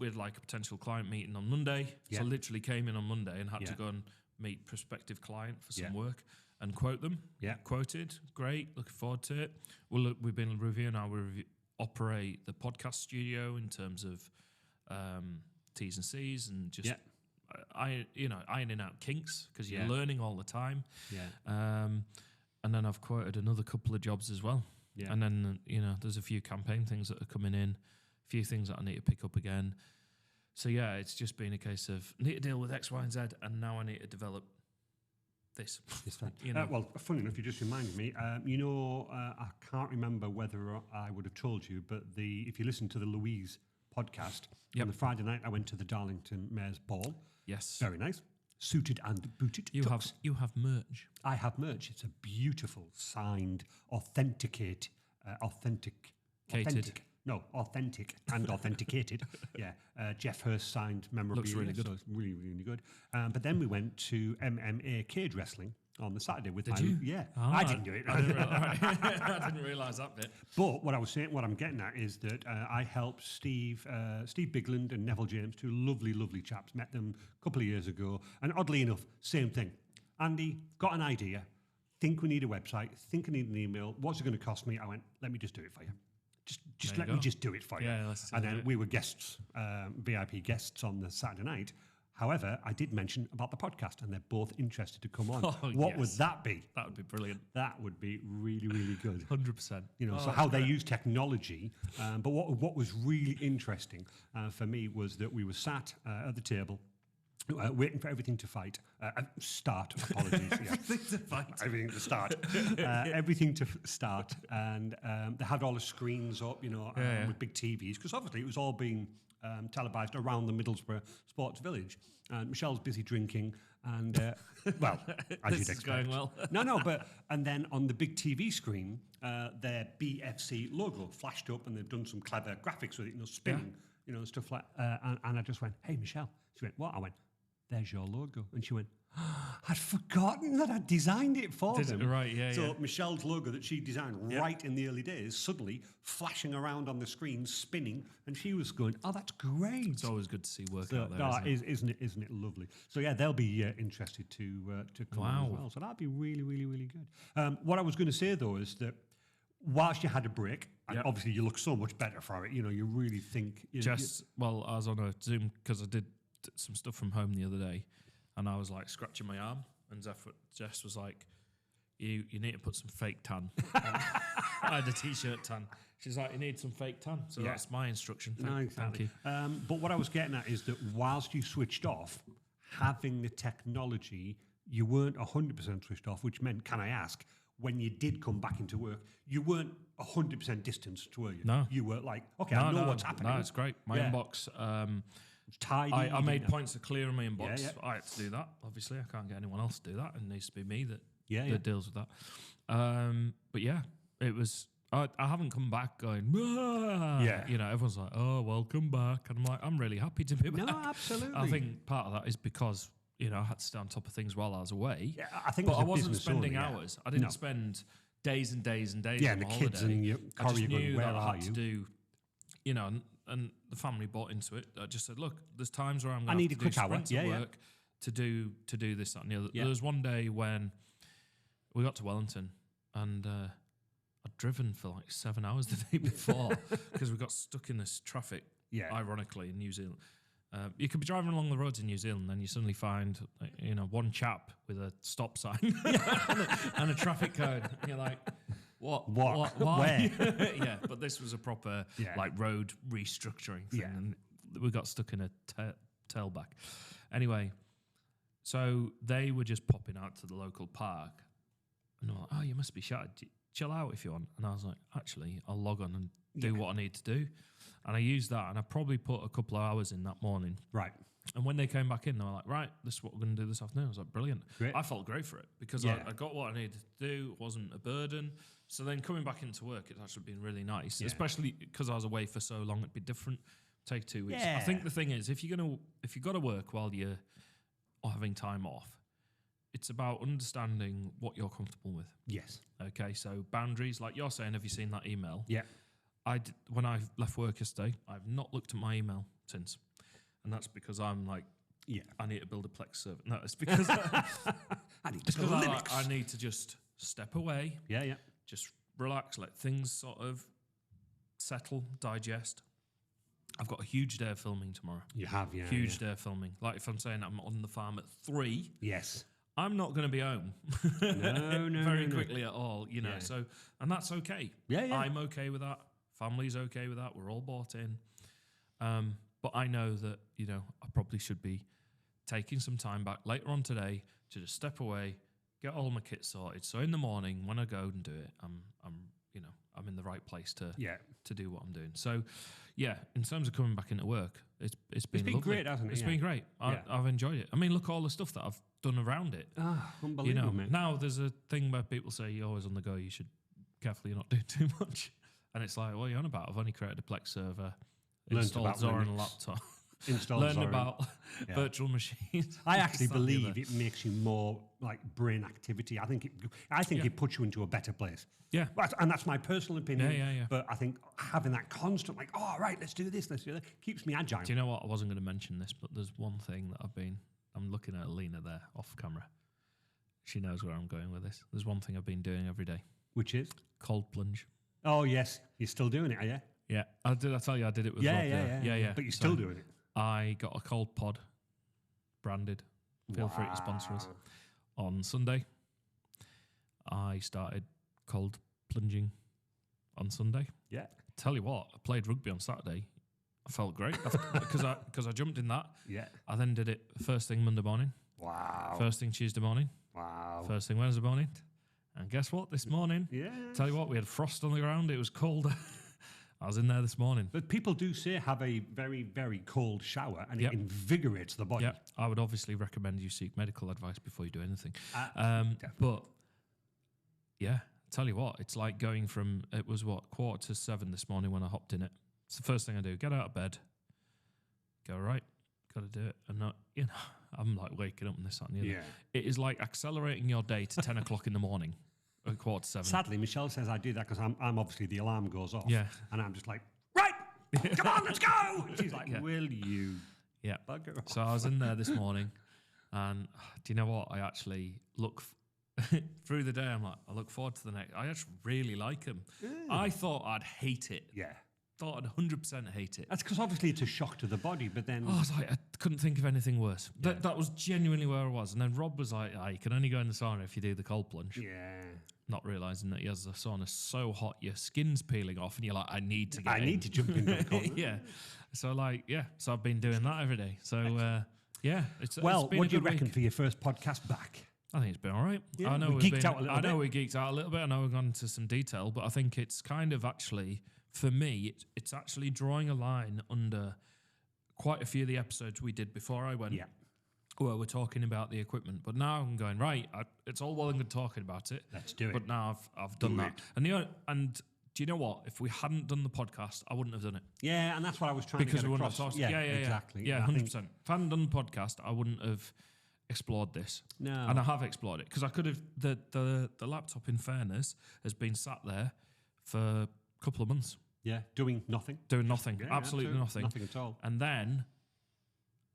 S2: had like a potential client meeting on Monday.
S1: Yeah.
S2: So literally came in on Monday and had to
S1: Yeah.
S2: go and meet prospective client for some
S1: Yeah.
S2: work and quote them.
S1: Yeah.
S2: Quoted, great, looking forward to it. Well, look, we've been reviewing how we operate the podcast studio in terms of T's and C's and just
S1: Yeah.
S2: ironing out kinks because you're
S1: Yeah.
S2: learning all the time.
S1: Yeah.
S2: And then I've quoted another couple of jobs as well.
S1: Yeah.
S2: And then, there's a few campaign things that are coming in, a few things that I need to pick up again. So, yeah, it's just been a case of need to deal with X, Y, and Z, and now I need to develop this.
S1: It's fine.
S2: You know.
S1: Well, funny enough, you just reminded me. I can't remember whether I would have told you, but if you listen to the Louise podcast,
S2: Yep.
S1: on the Friday night I went to the Darlington Mayor's Ball.
S2: Yes.
S1: Very nice. Suited and booted.
S2: You
S1: tux.
S2: have merch.
S1: I have merch. It's a beautiful, signed, authentic and authenticated. Yeah, Jeff Hurst signed memorabilia.
S2: really good.
S1: So it's really, really good. But then we went to MMA cage wrestling on the Saturday with
S2: Did
S1: my
S2: you?
S1: yeah.
S2: Ah,
S1: I didn't do it.
S2: I didn't realise that bit.
S1: But what I'm getting at is that I helped Steve Bigland and Neville James, two lovely, lovely chaps. Met them a couple of years ago, and oddly enough, same thing. Andy, got an idea. Think we need a website. Think I need an email. What's it going to cost me? I went, let me just do it for you. Just
S2: There you
S1: let me
S2: go.
S1: just do it for you.
S2: Yeah, let's
S1: and
S2: do
S1: then
S2: it.
S1: we were guests, VIP guests on the Saturday night. However, I did mention about the podcast, and they're both interested to come on.
S2: Oh,
S1: What would
S2: yes.
S1: that be?
S2: That would be brilliant.
S1: That would be really, really good.
S2: 100%.
S1: So how they use technology. But what was really interesting for me was that we were sat at the table Waiting for everything to start. Apologies. Yeah.
S2: Everything to fight.
S1: Everything to start. Everything to start. And they had all the screens up, with big TVs, because obviously it was all being televised around the Middlesbrough Sports Village. And Michelle's busy drinking. And, well, as you'd expect.
S2: Going well.
S1: And then on the big TV screen, their BFC logo flashed up, and they've done some clever graphics with it, spinning, stuff like and I just went, "Hey, Michelle." She went, "What?" I went, "There's your logo." And she went, "I'd forgotten that I'd designed it for them."
S2: Right, yeah,
S1: So
S2: yeah.
S1: Michelle's logo that she designed right in the early days, suddenly flashing around on the screen, spinning, and she was going, "Oh, that's great."
S2: It's always good to see work out there,
S1: Isn't it lovely? So yeah, they'll be interested to come on as well. So that'd be really, really, really good. What I was going to say though is that whilst you had a break, and obviously you look so much better for it, you really think...
S2: I was on a Zoom because I did some stuff from home the other day, and I was like scratching my arm, and Jess was like, you need to put some fake tan. I had a t-shirt tan. She's like, you need some fake tan. So that's my instruction. Thank you.
S1: But what I was getting at is that whilst you switched off, having the technology, you weren't 100% switched off, which meant, can I ask, when you did come back into work, you weren't 100% distanced, were you?
S2: No.
S1: You were like, okay, I know what's happening.
S2: No, it's great. My inbox...
S1: it's tidy.
S2: I made points of clearing my inbox.
S1: Yeah.
S2: I had to do that. Obviously, I can't get anyone else to do that. It needs to be me that deals with that. But yeah, it was... I haven't come back going, everyone's like, "Oh, welcome back." And I'm like, I'm really happy to be back.
S1: No, absolutely.
S2: I think part of that is because, I had to stay on top of things while I was away.
S1: Yeah, I think
S2: but I wasn't spending hours. I didn't spend days and days and days on
S1: the
S2: holiday.
S1: kids and
S2: I just knew
S1: where
S2: that I
S1: are
S2: had
S1: you?
S2: to do, and the family bought into it. I just said, look, there's times where I'm going
S1: need
S2: to
S1: a
S2: do
S1: quick hour.
S2: sprints at work to do this, that, and the other.
S1: Yeah.
S2: There was one day when we got to Wellington, and I'd driven for like 7 hours the day before because we got stuck in this traffic. Ironically, in New Zealand. You could be driving along the roads in New Zealand and you suddenly find, one chap with a stop sign and a traffic cone. And you're like, what? Why?
S1: Where?
S2: But this was a proper road restructuring thing. And we got stuck in a tailback. Anyway, so they were just popping out to the local park. And they're like, "Oh, you must be shattered. Chill out if you want." And I was like, actually, I'll log on and do what I need to do. And I used that, and I probably put a couple of hours in that morning.
S1: Right.
S2: And when they came back in, they were like, "Right, this is what we're going to do this afternoon." I was like, brilliant.
S1: Great.
S2: I felt great for it because I got what I needed to do. It wasn't a burden. So then coming back into work, it's actually been really nice, especially because I was away for so long. It'd be different. Take 2 weeks.
S1: Yeah.
S2: I think the thing is, if you've got to work while you're having time off, it's about understanding what you're comfortable with.
S1: Yes.
S2: Okay, so boundaries, like you're saying, have you seen that email?
S1: Yeah.
S2: When I left work yesterday, I've not looked at my email since. And that's because I'm like, I need to build a Plex server. No, it's because
S1: I need to build Linux.
S2: I need to just step away.
S1: Yeah.
S2: Just relax, let things sort of settle, digest. I've got a huge day of filming tomorrow.
S1: You have, yeah.
S2: Huge day of filming. Like if I'm saying I'm on the farm at 3.
S1: Yes.
S2: I'm not going to be home
S1: No,
S2: very quickly at all, So, and that's okay.
S1: Yeah.
S2: I'm okay with that. Family's okay with that. We're all bought in. But I know that, I probably should be taking some time back later on today to just step away, get all my kit sorted. So in the morning when I go and do it, I'm in the right place to do what I'm doing. So, in terms of coming back into work, it's been lovely.
S1: Great, hasn't it?
S2: It's been great. I've enjoyed it. I mean, look at all the stuff that I've done around it.
S1: Unbelievable, man.
S2: Now there's a thing where people say you're always on the go. You should carefully not do too much. And it's like, what are you on about? I've only created a Plex server, installed Zora on a laptop, learned about virtual machines.
S1: I actually believe it makes you more like brain activity. I think it puts you into a better place.
S2: Yeah.
S1: And that's my personal opinion.
S2: Yeah.
S1: But I think having that constant, like, oh, right, let's do this, keeps me agile.
S2: Do you know what? I wasn't going to mention this, but there's one thing that I'm looking at Alina there off camera. She knows where I'm going with this. There's one thing I've been doing every day.
S1: Which is?
S2: Cold plunge.
S1: Oh, yes. You're still doing it, are you?
S2: Yeah. I tell you I did it with
S1: Yeah. But you're still doing it.
S2: I got a cold pod branded. Feel free to sponsor us. On Sunday, I started cold plunging on Sunday.
S1: Yeah.
S2: Tell you what, I played rugby on Saturday. I felt great because I jumped in that.
S1: Yeah.
S2: I then did it first thing Monday morning,
S1: Wow.
S2: first thing Tuesday morning,
S1: Wow.
S2: first thing Wednesday morning, and guess what? This morning,
S1: Yeah.
S2: tell you what, we had frost on the ground. It was cold. I was in there this morning.
S1: But people do say have a very, very cold shower and
S2: Yep.
S1: it invigorates the body.
S2: Yeah, I would obviously recommend you seek medical advice before you do anything.
S1: Definitely.
S2: But yeah, tell you what, it's like going from, it was what, 6:45 this morning when I hopped in it. It's the first thing I do, get out of bed, go, right, got to do it. And not, I'm like waking up and this, that, and the other.
S1: Yeah.
S2: It is like accelerating your day to 10 o'clock in the morning at 6:45.
S1: Sadly, Michelle says I do that because I'm obviously the alarm goes off.
S2: Yeah.
S1: And I'm just like, right, come on, let's go. And she's like,
S2: Yeah.
S1: will you
S2: Yeah.
S1: bugger off?
S2: So I was in there this morning, and do you know what? I actually look through the day. I'm like, I look forward to the next. I actually really like them. I thought I'd hate it.
S1: Yeah.
S2: Thought I'd 100% hate it.
S1: That's because obviously it's a shock to the body, but then...
S2: I was like, I couldn't think of anything worse. That was genuinely where I was. And then Rob was like, you can only go in the sauna if you do the cold plunge.
S1: Yeah.
S2: Not realising that he has the sauna so hot, your skin's peeling off, and you're like, I need to get in.
S1: I need to jump into the corner.
S2: Yeah. So so I've been doing that every day. So, yeah.
S1: Well,
S2: it's been
S1: what
S2: a
S1: do you
S2: good
S1: reckon
S2: week.
S1: for your first podcast back?
S2: I think it's been all right.
S1: Yeah,
S2: I know
S1: we
S2: we've
S1: geeked out a little
S2: I know
S1: bit.
S2: we geeked out a little bit. I know we've gone into some detail, but I think it's kind of actually, for me, it's actually drawing a line under quite a few of the episodes we did before I went.
S1: Yeah.
S2: Where we're talking about the equipment, but now I'm going right. It's all well and good talking about it.
S1: Let's do it.
S2: But now I've done
S1: Do
S2: that,
S1: it.
S2: and do you know what? If we hadn't done the podcast, I wouldn't have done it
S1: Yeah, and that's what I was trying
S2: because
S1: to
S2: we
S1: get
S2: wouldn't
S1: across.
S2: have talked. Yeah,
S1: exactly.
S2: yeah,
S1: I think-
S2: 100%. If I hadn't done the podcast, I wouldn't have explored this.
S1: No.
S2: And I have explored it because I could have. The laptop, in fairness, has been sat there for a couple of months
S1: Yeah, doing nothing.
S2: doing nothing,
S1: Yeah,
S2: absolutely nothing.
S1: Nothing at all.
S2: And then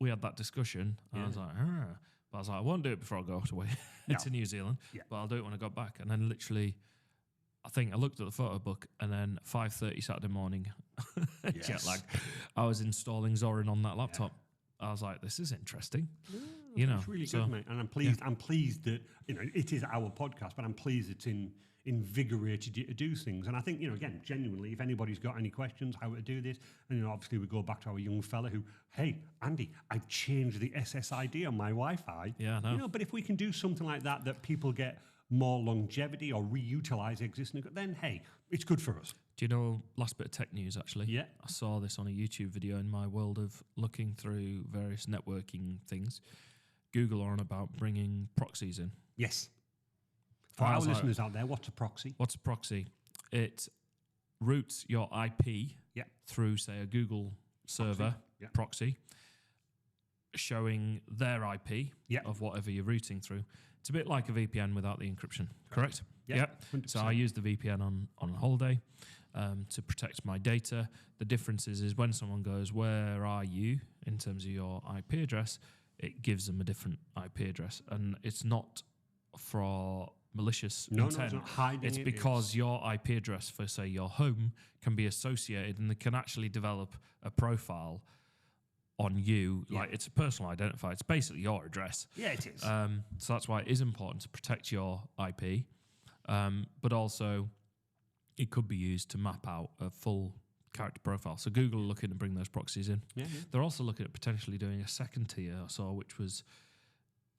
S2: we had that discussion, and I was like, but I was like, I won't do it before I go away
S1: No.
S2: to New Zealand,
S1: Yeah.
S2: but I'll do it when I got back. And then literally, I think I looked at the photo book, and then 5:30 Saturday morning, jet
S1: Yes.
S2: lag, I was installing Zorin on that laptop. I was like, this is interesting.
S1: It's really good, mate. And I'm pleased. I'm pleased that it is our podcast, but I'm pleased it's invigorated you to do things. And I think again, genuinely, if anybody's got any questions how to do this, and obviously we go back to our young fella who, hey, Andy, I've changed the SSID on my Wi-Fi.
S2: Yeah, I know.
S1: But if we can do something like that people get more longevity or reutilize existing, then hey, it's good for us.
S2: Do you know, last bit of tech news actually?
S1: Yeah.
S2: I saw this on a YouTube video in my world of looking through various networking things. Google are on about bringing proxies in.
S1: Yes. For
S2: I
S1: our
S2: was like,
S1: listeners out there, what's a proxy?
S2: What's a proxy? It routes your IP
S1: Yeah.
S2: through, say, a Google server
S1: Yeah.
S2: proxy, showing their IP
S1: Yeah.
S2: of whatever you're routing through. It's a bit like a VPN without the encryption, correct?
S1: Yeah,
S2: Yep.
S1: 100%.
S2: So I use the VPN on holiday to protect my data. The difference is when someone goes, where are you in terms of your IP address, it gives them a different IP address. And it's not for malicious
S1: No,
S2: intent.
S1: it's not hiding
S2: It's
S1: it,
S2: because your IP address for, say, your home can be associated and they can actually develop a profile on you.
S1: Yeah.
S2: Like, it's a personal identifier. It's basically your address.
S1: Yeah, it is.
S2: So that's why it is important to protect your IP. But also, it could be used to map out a full character profile. So Google are looking to bring those proxies in.
S1: Yeah.
S2: They're also looking at potentially doing a second tier, I saw, which was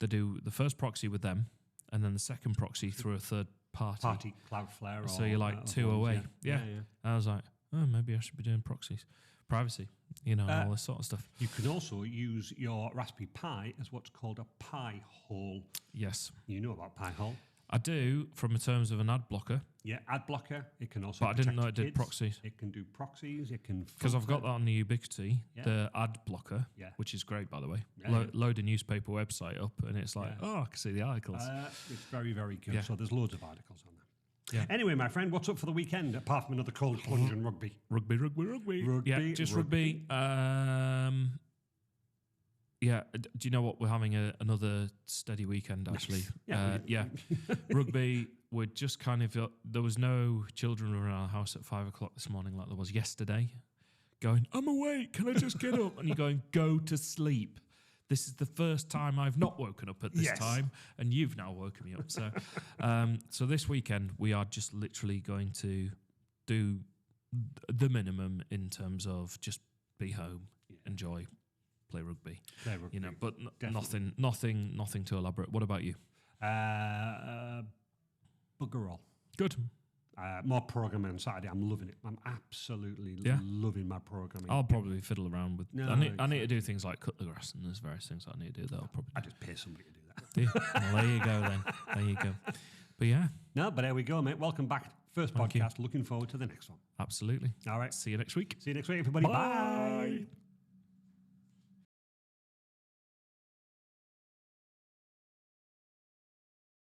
S2: they do the first proxy with them and then the second proxy through a third party.
S1: Cloudflare.
S2: So
S1: or,
S2: you're like two
S1: ones,
S2: away. Yeah. And I was like, oh, maybe I should be doing proxies. Privacy, and all this sort of stuff.
S1: You can also use your Raspberry Pi as what's called a Pi hole.
S2: Yes.
S1: You know about Pi hole.
S2: I do, from the terms of an ad blocker,
S1: Yeah, ad blocker. It can also
S2: but I didn't
S1: protect
S2: know it did
S1: kids.
S2: proxies.
S1: It can do proxies. It can...
S2: Because I've got that on the Ubiquity,
S1: Yeah.
S2: the ad blocker,
S1: Yeah.
S2: which is great, by the way.
S1: Yeah, yeah.
S2: Load a newspaper website up, and it's like,
S1: Yeah.
S2: oh, I can see the articles.
S1: It's very, very good.
S2: Yeah.
S1: So there's loads of articles on that.
S2: Yeah.
S1: Anyway, my friend, what's up for the weekend, apart from another cold plunge and rugby?
S2: Rugby.
S1: Rugby,
S2: Yeah, just rugby. Yeah, do you know what? We're having another steady weekend, actually.
S1: Yeah.
S2: Rugby, we're just kind of... there was no children around our house at 5 o'clock this morning like there was yesterday, going, I'm awake, can I just get up? And you're going, go to sleep. This is the first time I've not woken up at this
S1: Yes.
S2: time, and you've now woken me up. So, so this weekend, we are just literally going to do the minimum in terms of just be home, enjoy, play rugby.
S1: Play rugby.
S2: You know, but
S1: Definitely.
S2: nothing too elaborate. What about you?
S1: Bugger all.
S2: Good.
S1: More programming on Saturday. I'm loving it. I'm absolutely loving my programming.
S2: I'll probably fiddle around with.
S1: No,
S2: I need to do things like cut the grass, and there's various things I need to do that I'll probably.
S1: I just pay somebody to do that.
S2: Well, there you go then. There you go. But yeah,
S1: No, but there we go, mate. Welcome back. First
S2: Thank you.
S1: podcast. Looking forward to the next one.
S2: absolutely.
S1: All right.
S2: See you next week.
S1: See you next week, everybody. Bye.